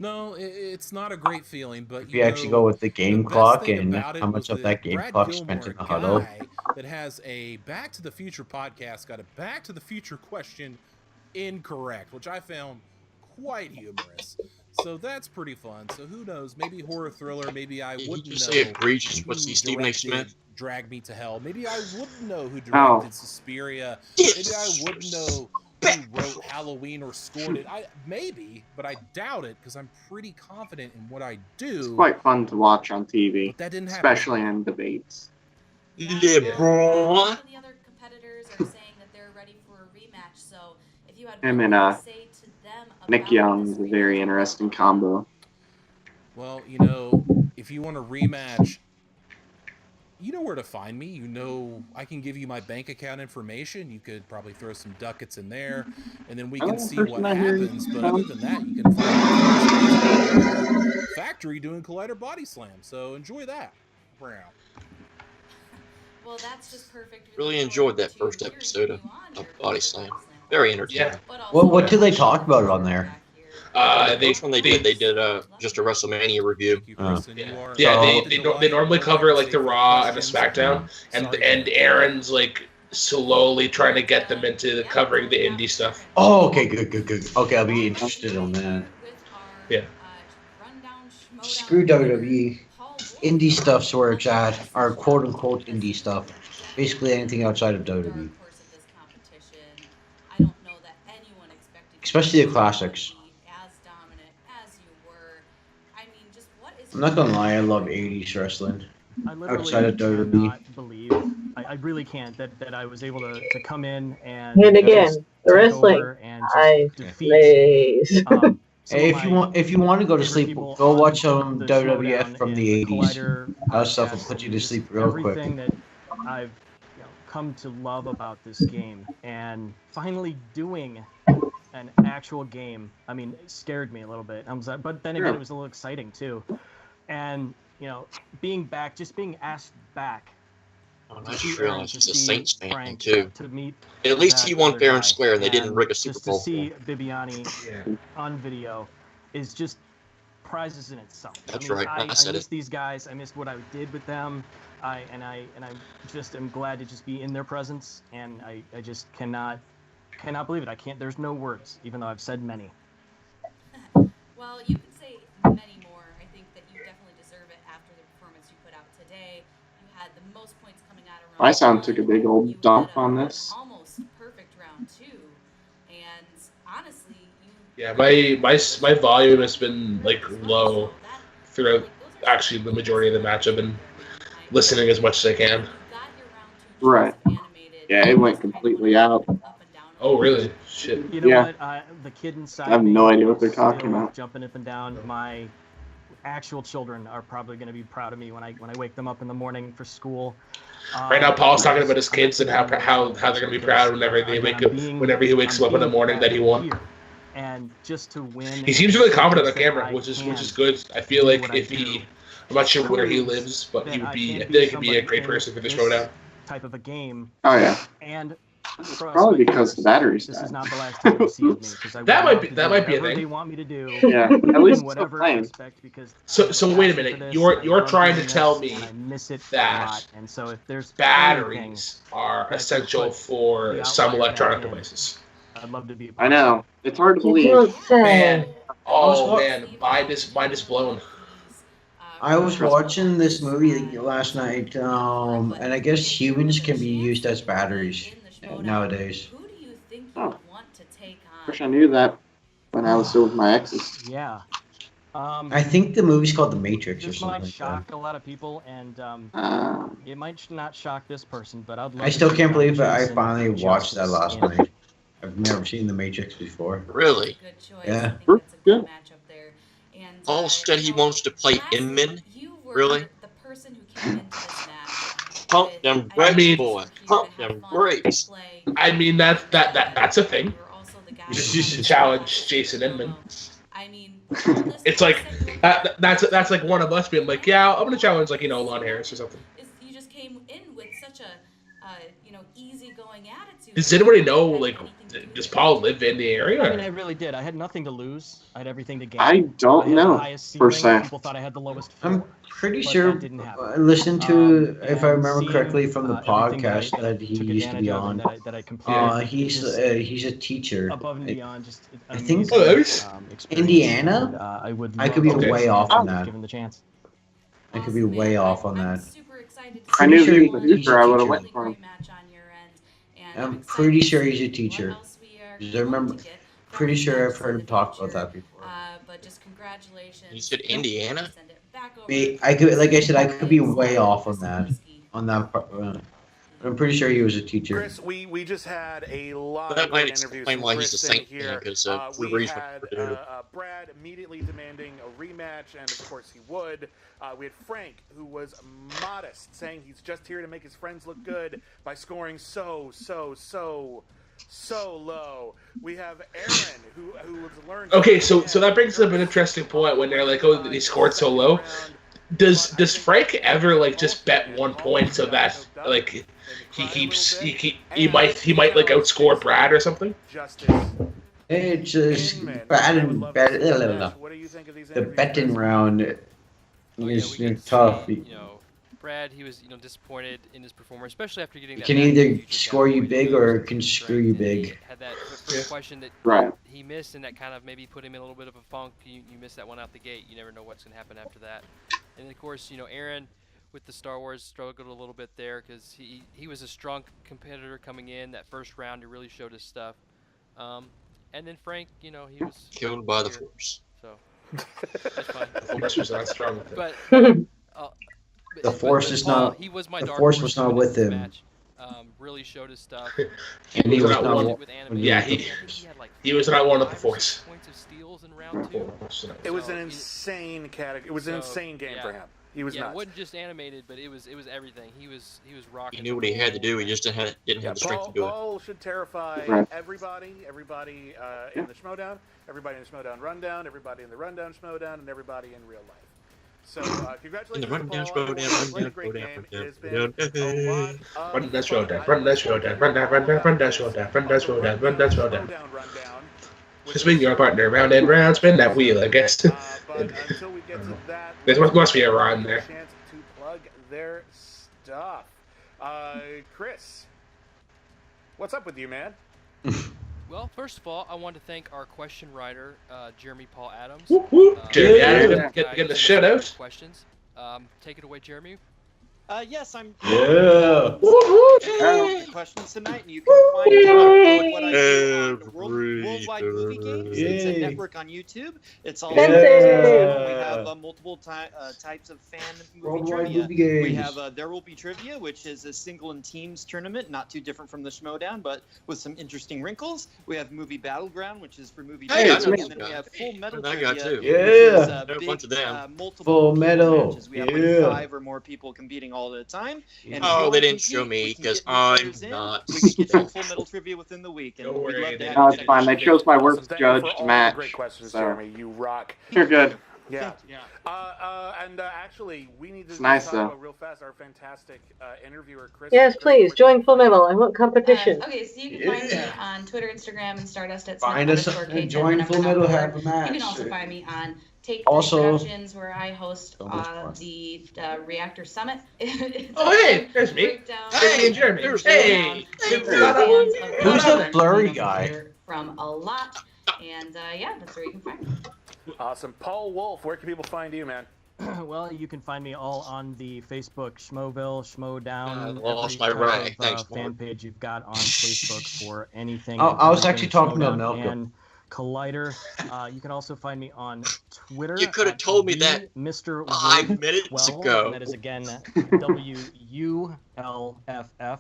No, it's not a great feeling, but
If you actually go with the game clock and how much of that game clock spent in the huddle.
that has a Back to the Future podcast got a Back to the Future question incorrect, which I found quite humorous. So that's pretty fun. So who knows? Maybe horror thriller. Maybe I wouldn't know.
You say egregious. What's
who
the Stephen A.
directed
Smith?
Drag Me to Hell. Maybe I wouldn't know who
Oh.
directed Suspiria. Maybe I wouldn't know who wrote Halloween or scored it. Maybe, but I doubt it because I'm pretty confident in what I do.
It's quite fun to watch on TV,
that didn't happen.
especially in debates.
Yeah, bro.
Some of the other competitors are saying that they're ready for a rematch. So if you had
Him
one
and
thing to say to them about
Nick Young is a very interesting combo.
Well, if you want a rematch, you know where to find me. I can give you my bank account information. You could probably throw some ducats in there, and then we can see what happens. But other than that, you can find me Factory doing Collider Body Slam. So enjoy that. Brown.
Well, that's just perfect.
Really enjoyed that first episode of Body Slam. Very entertaining.
What do they talk about on there?
The first one they did just a WrestleMania review.
They normally cover like the Raw and the SmackDown, and Aaron's like slowly trying to get them into covering the indie stuff.
Oh, okay, good. Okay, I'll be interested on that.
Yeah.
Screw WWE. Indie stuff's where it's at. Our quote-unquote indie stuff. Basically anything outside of WWE. Especially the classics. I'm not gonna lie, I love 80s wrestling.
I literally
Outside of WWE.
cannot believe, I really can't, that I was able to come in and
again,
just
the
take
wrestling.
over and just defeat
Hey, if you want to go to sleep, go watch some WWF from the 80s. That stuff will put you to sleep real quick.
everything that I've come to love about this game, and finally doing an actual game, I mean, it scared me a little bit. But then again, it was a little exciting too. And being back, just being asked back.
Oh, I just realized he's a Saints fan too. At least he won fair and square, and they didn't rig a Super Bowl.
Just to see Bibiani on video is just prizes in itself.
That's
I mean,
right. I said
I miss
it.
these guys. I missed what I did with them. I just am glad to just be in their presence, and I just cannot believe it. I can't. There's no words, even though I've said many.
Well, you could say many more. I think that you definitely deserve it after the performance you put out today. You had the most points coming out of round
My sound
one.
took a big old dump on this.
Almost perfect round 2, and honestly,
Yeah, my volume has been like low throughout actually the majority of the match. I've been listening as much as I can.
Right. Yeah, it went completely out.
Oh, really? Shit.
You know what? The kid inside
I have no
me
idea what they're
is
talking
still
about.
Jumping up and down. My actual children are probably going to be proud of me when I wake them up in the morning for school.
Right now, Paul's talking about his kids and how they're gonna be proud whenever he wakes up in the morning that he won.
And just to win.
He seems really confident on camera, which is good. I feel like I'm not sure where he lives, but I feel like he'd be a great person for the Schmoedown.
Type of a game.
Oh yeah.
And
probably because the batteries
this
died.
is not the last time you see of me, because I
That
will
might be a
whatever
thing.
they want me to do.
Yeah, at least
in
it's still
whatever
playing.
aspect, because
So wait a minute. You're trying to tell me
I miss it a
that
lot. And so if there's
batteries are essential for some electronic devices.
I'd love to be.
I know. It's hard to believe.
Man, mind is blown.
I was watching this movie last night, and I guess humans can be used as batteries nowadays.
Oh. Wish I knew that when I was still with my exes.
Yeah.
I think the movie's called The Matrix or
This
something
might
like
shock
that.
a lot of people, and it might not shock this person, but I'd love
I still
to
can't
see
believe that I
Jason
finally watched that
Justice
last
in it.
night. I've never seen The Matrix before.
Really?
Yeah.
Good.
Paul said he wants to play Inman. Really? Pump them brakes, boy. Pump them brakes.
I mean that's a thing. You should challenge Jason Inman. It's like that's like one of us being like, yeah, I'm gonna challenge Lon Harris or something.
You just came in with such a easygoing attitude.
Does anybody know does Paul live in the area?
I mean, I really did. I had nothing to lose. I had everything to gain.
I don't
had the
know,
highest
per
ceiling.
se.
People thought I had the lowest
I'm
floor,
pretty
but
sure
that didn't happen.
I listened to, if I
and
remember
seeing,
correctly, from the
everything
podcast that he
took
used to be
advantage of
on.
and that I completed.
He's
Just
a teacher.
above and beyond. Just
I think
amazing, experience,
Indiana.
and, I would.
I could be
love to
way off on that.
Given the chance.
I could be way off on that.
I knew
Pretty
he
sure
was a
he's
teacher. I would have
teacher.
went for him.
I'm pretty sure he's a teacher. 'Cause I remember, pretty sure I've heard him talk about that before.
But just congratulations.
You said Indiana?
I could, like I said, I could be way off on that. On that part. I'm pretty sure he was a teacher.
Chris, we just had a lot
That
of
might
great interviews
explain
from
why
Chris
he's a
sitting
Saint fan,
here.
because
We
Blue Breeze
had
went for
Brad immediately demanding a rematch, and of course he would. We had Frank, who was modest, saying he's just here to make his friends look good by scoring so low. We have Aaron, who was learned.
Okay, so that brings up an interesting point when they're like, oh, he scored so low. Does Frank ever just bet 1 point so that he might outscore Brad or something?
It's just the betting round is tough.
Brad, he was disappointed in his performance, especially after getting
It
that.
can either score you big or it can screw you big.
Had that first question that
Right.
he missed, and that kind of maybe put him in a little bit of a funk. You missed that one out the gate. You never know what's going to happen after that. And then, of course, Aaron with the Star Wars struggled a little bit there because he was a strong competitor coming in. That first round, he really showed his stuff. And then Frank, he was
killed by the Force.
So that's fine.
The Force was not strong with him.
But
The Force is not.
He was my
the
dark
Force
horse
was not with him.
match. Really showed his stuff.
And he was not
one.
Yeah, he was not one of the Force.
Points of steals in round 2.
It was an insane category. It was an insane game for him. He was nuts.
It wasn't just animated, but it was everything. He was rocking.
He knew what he had to do. He just didn't have the strength to do it.
Paul should terrify everybody in the Schmoedown, everybody in the Schmoedown Rundown, everybody in the Rundown Schmoedown, and everybody in real life. So congratulations to Paul.
Rundown Schmoedown,
Great game. It has been
Rundown Schmoedown. Spin your partner round and round, spin that wheel, I guess.
But until we get to that,
there must be a rhyme there.
Chance to plug their stuff. Chris, what's up with you, man?
Well, first of all, I want to thank our question writer, Jeremy Paul Adams.
Jeremy Adams, get the shout out.
Questions. Take it away, Jeremy.
Yes, I'm.
Yeah.
Questions tonight, and you can find what I do on Worldwide Movie Games. It's a network on YouTube. It's all. We have multiple types of fan movie trivia. We have There Will Be Trivia, which is a single and teams tournament, not too different from the Schmoedown, but with some interesting wrinkles. We have Movie Battleground, which is for movie trivia, and then we have Full Metal Trivia, which is
a bunch of them.
Multiple
Full Metal.
matches. We have like 5 or more people competing all the time. And
they didn't show me because I'm not.
We can get some Full Metal trivia within the week, and we'd love to have
No, it's fine. They chose my worst judged match.
Great questions,
so.
Jeremy. You rock.
You're good.
Yeah. And actually, we need to
nice,
talk about real fast our fantastic interviewer, Chris.
Yes, please join Full Metal. I want competition.
Okay, so you can find me on Twitter, Instagram, and Stardust at
Find us and join Full Metal. Have a match.
You can also find me on Take
Also,
Productions, where I host the Reactor Summit.
Oh, hey, there's me. Hey, Jeremy. Hey.
Who's the blurry guy?
From a lot, and that's where you can find me.
Awesome. Paul Wolf, where can people find you, man?
Well, you can find me all on the Facebook Schmoeville, Schmoedown.
Lost my rag. Thanks,
fan page you've got on Facebook for anything.
I was actually talking to Melko.
And Collider. You can also find me on Twitter.
You could have told me that
Mr.
5 minutes ago.
And that is again WULFF,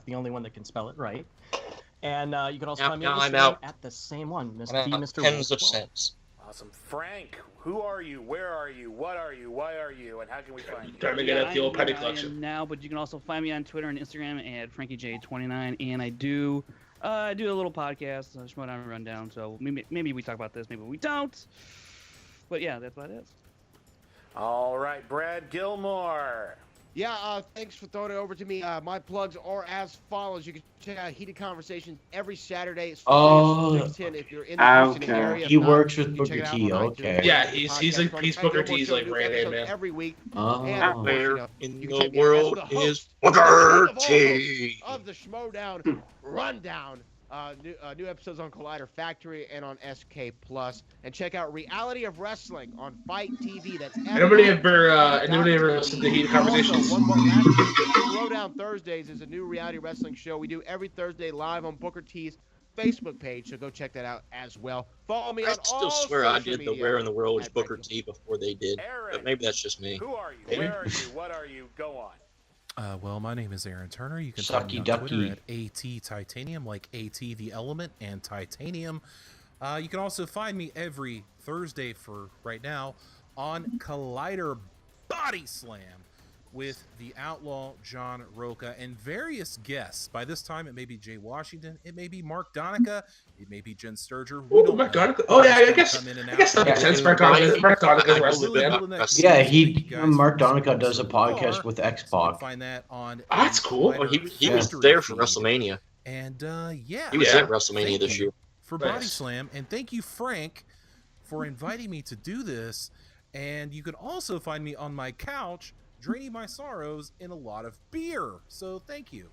the only one that can spell it right. And you can also find me on Instagram at the same one, Mr.
Tens of cents.
Awesome. Frank, who are you? Where are you? What are you? Why are you? And how can we find you?
Trying to get out the old penny
I
collection.
am now, but you can also find me on Twitter and Instagram at FrankieJ29, and I do a little podcast, Schmoedown Rundown. So maybe we talk about this, maybe we don't. But yeah, that's what it is.
All right, Brad Gilmore.
Yeah, thanks for throwing it over to me. My plugs are as follows. You can check out Heated Conversations every Saturday. It's 6:10 if you're in the Houston area.
He works with Booker T. Okay.
Yeah, he's Booker T's like right hand man.
Every week.
And, where in the world is Booker T?
Of the Schmoedown Rundown. New episodes on Collider Factory and on SK Plus, and check out Reality of Wrestling on Fight TV. That's
anybody ever listened to Heated Conversations?
Throwdown Thursdays is a new reality wrestling show we do every Thursday live on Booker T's Facebook page, so go check that out as well. Follow me on all
I still swear I did
media.
the Where in the World is Booker T before they did, but maybe that's just me.
Who are you? Where are you? What are you? Go on.
Well, my name is Aaron Turner. You can find me on Twitter at AT Titanium, like AT the Element and Titanium. You can also find me every Thursday for right now on Collider Body Slam with the Outlaw John Roca and various guests. By this time, it may be Jay Washington, it may be Mark Donica, it may be Jen Sturger.
Mark Donica. Oh yeah, I guess that makes sense. Mark Donica's wrestling band.
Yeah, Mark Donica does a podcast with X-Pac.
Find that on.
Oh, that's cool.
Well, he was there for WrestleMania.
And yeah,
he was at WrestleMania this year
for Body Slam. And thank you, Frank, for inviting me to do this. And you can also find me on my couch draining my sorrows in a lot of beer. So thank you.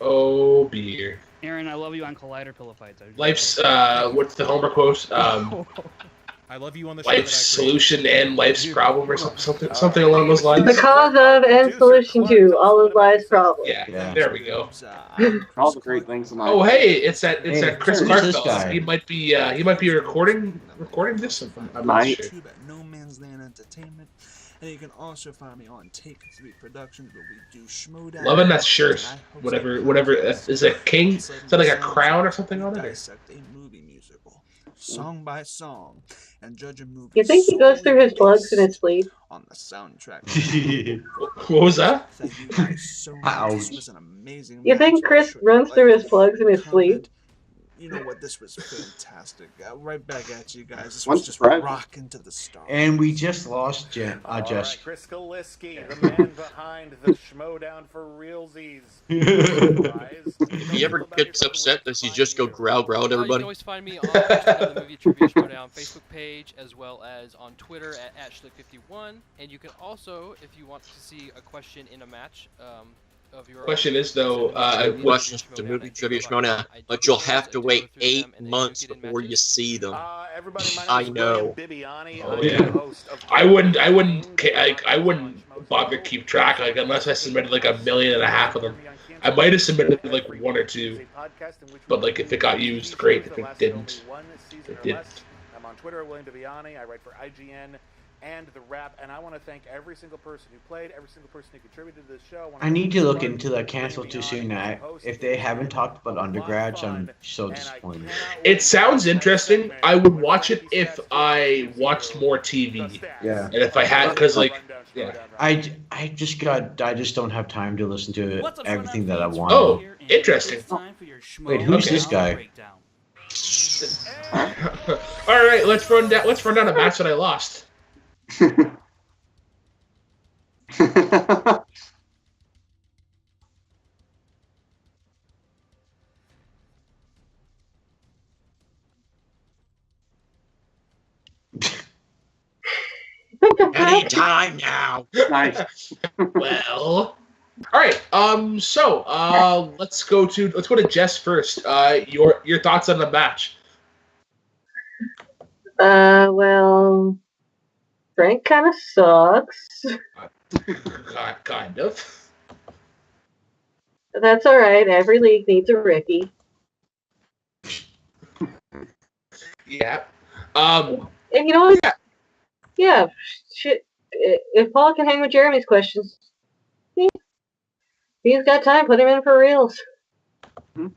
Oh, beer.
Aaron, I love you on Collider Pillow Fights.
Life's, what's the Homer quote?
I love you on the
life's solution and life's problem, or something along those lines.
The cause of and solution to all of life's problems.
Yeah, there we go.
All the great things in life.
Oh, hey, it's that Chris
who's
Clark
this
fellas.
guy?
He might be recording this. I'm not sure.
No Man's Land Entertainment. And you can also find me on Take 3 Productions, where we do Schmoedown.
Loving that shirt. Whatever. Is it king? Is that like a crown or something on it?
Dissect a movie musical, song by song, and judge a movie.
You think he goes through his plugs in his sleep?
On the soundtrack.
What was that?
Thank you guys so much. This was an amazing.
You think Chris runs through his plugs in his sleep?
You know what? This was fantastic. Right back at you guys. This
Once
was just
Brad-
rocking to the stars.
And we just lost Jess.
Right, Chris Kaliski, the man behind the Schmoedown for realsies.
If he ever gets upset, does he just go growl at
You
everybody?
can always find me on the Movie Trivia Schmoedown Facebook page, as well as on Twitter at @Schlick51. And you can also, if you want to see a question in a match, of your
Question is though,
questions to Movie Trivia Schmoedown, but you'll have to wait 8 months before you see them. I know.
Oh, yeah. I wouldn't bother to keep track, like, unless I submitted like 1.5 million of them. I might have submitted like 1 or 2, but like if it got used, great. If it didn't, it didn't.
I'm on Twitter, William Bibiani. I write for IGN and The Wrap, and I want to thank every single person who played, every single person who contributed to the show.
I need to look into that Cancel Too Soon. If they haven't talked about undergrads, I'm so disappointed.
It sounds interesting. I would watch it if I watched more TV.
Yeah.
And if I had, because like, yeah.
I just don't have time to listen to everything that I want.
Oh, interesting.
Wait, who's this guy?
All right, let's run down a match that I lost.
Anytime now.
Nice.
Well, all right. So let's go to Jess first. Your thoughts on the match?
Well, Frank kind of sucks.
Kind of.
That's all right. Every league needs a Ricky.
Yeah.
And you know what? Yeah. Shit. If Paul can hang with Jeremy's questions, he's got time. Put him in for reals.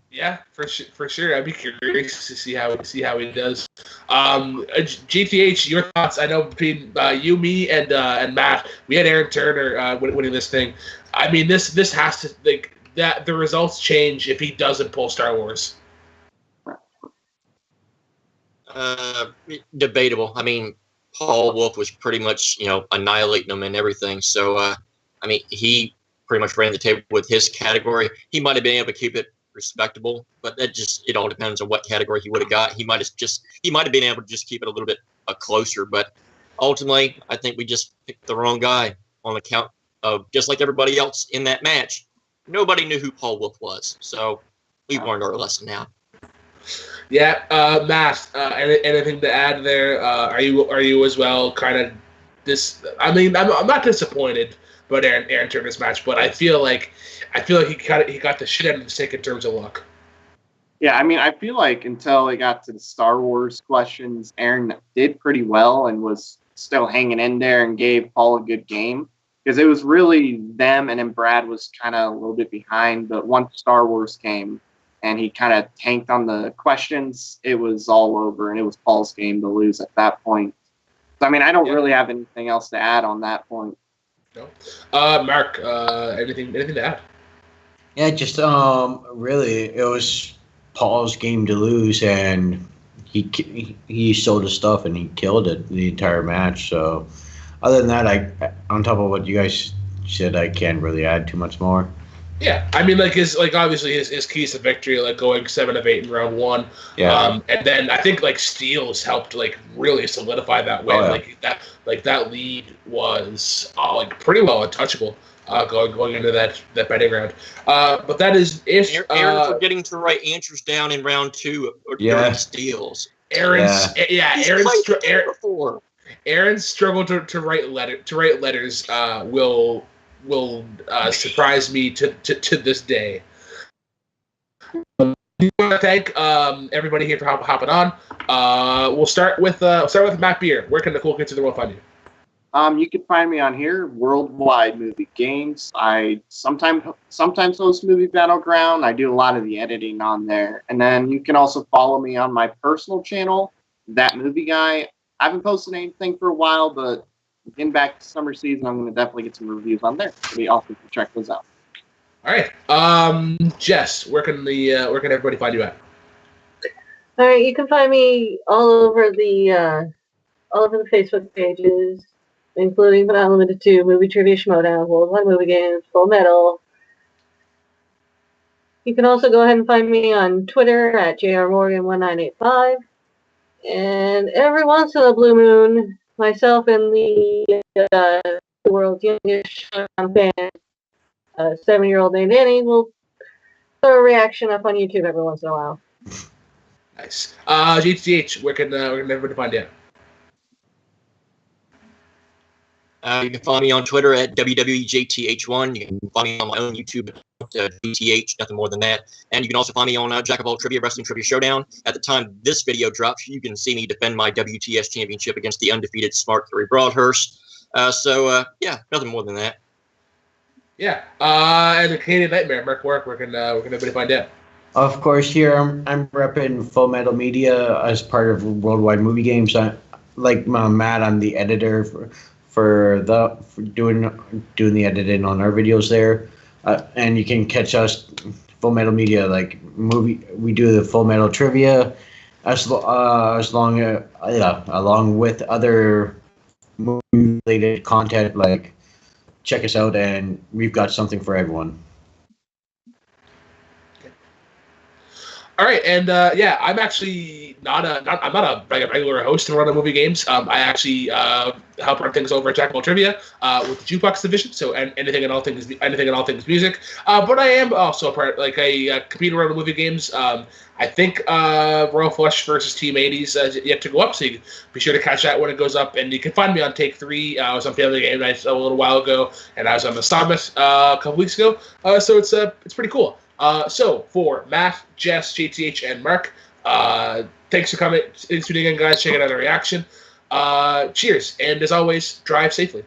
Yeah, for sure. I'd be curious to see how he does. GTH, your thoughts? I know between you, me, and Matt, we had Aaron Turner winning this thing. I mean, this has to that the results change if he doesn't pull Star Wars.
Debatable. I mean, Paul Wolf was pretty much annihilating them and everything. So I mean, he pretty much ran the table with his category. He might have been able to keep it respectable, but it all depends on what category he would have got. He might have been able to just keep it a little bit closer, but ultimately I think we just picked the wrong guy on account of, just like everybody else in that match, nobody knew who Paul Wolf was, so we learned our lesson now.
Yeah, Matt, anything to add there? Are you as well kind of this? I mean, I'm not disappointed about Aaron Turner's match, but I feel like he got the shit out of the stick in terms of luck.
Yeah, I mean, I feel like until it got to the Star Wars questions, Aaron did pretty well and was still hanging in there and gave Paul a good game, because it was really them, and then Brad was kind of a little bit behind. But once Star Wars came and he kind of tanked on the questions, it was all over, and it was Paul's game to lose at that point. So, I mean, I don't really have anything else to add on that point.
No. Mark, anything to add?
Yeah, just really, it was Paul's game to lose, and he sold his stuff and he killed it the entire match. So, other than that, on top of what you guys said, I can't really add too much more.
Yeah, I mean, obviously his keys to victory, like going 7 of 8 in round 1.
Yeah.
And then I think like steals helped like really solidify that win.
Oh, yeah.
That lead was like pretty well untouchable going into that betting round. But that is ish.
Aaron forgetting to write answers down in round 2
Yeah.
during steals.
Aaron's
before.
Aaron's struggle to write letters will surprise me to this day. We want to thank everybody here for hopping on. We'll start with Matt Beer. Where can the cool kids of the world find you?
You can find me on here, Worldwide Movie Games. I sometimes host Movie Battleground. I do a lot of the editing on there. And then you can also follow me on my personal channel, That Movie Guy. I haven't posted anything for a while, but getting back to summer season, I'm going to definitely get some reviews on there. It'll be awesome to check those out.
All right, Jess, where can everybody find you at?
All right, you can find me all over the Facebook pages, including but not limited to Movie Trivia Schmoedown, Worldwide Movie Games, Full Metal. You can also go ahead and find me on Twitter at jrmorgan1985. And every once in a blue moon, myself and the world's youngest Showdown fan, 7-year-old named Annie, will throw a reaction up on YouTube every once in a while.
Nice. GTH, where can everybody find you?
You can follow me on Twitter at WWEJTH1. You can find me on my own YouTube, GTH, nothing more than that. And you can also find me on Jack of All Trivia, Wrestling Trivia Showdown. At the time this video drops, you can see me defend my WTS championship against the undefeated Smart 3 Broadhurst. Yeah, nothing more than that.
Yeah. And the Canadian Nightmare, Mark Boric, where can everybody find you?
Of course, here I'm repping Full Metal Media as part of Worldwide Movie Games. Like Matt, I'm the editor for doing the editing on our videos there, and you can catch us Full Metal Media we do the Full Metal trivia along with other movie related content. Like, check us out, and we've got something for everyone.
All right, and I'm actually not a regular host in Rundown Movie Games. I actually help run things over at Jack of All Trivia with the Jukebox division, so anything and all things music. But I am also a part, I compete in Rundown Movie Games. I think Royal Flush versus Team 80s is yet to go up, so you can be sure to catch that when it goes up. And you can find me on Take 3. I was on Family Game Night a little while ago, and I was on the Starmus a couple weeks ago. So it's pretty cool. So for Matt, Jess, JTH, and Mark, thanks for coming, tuning in, guys. Checking out the reaction. Cheers, and as always, drive safely.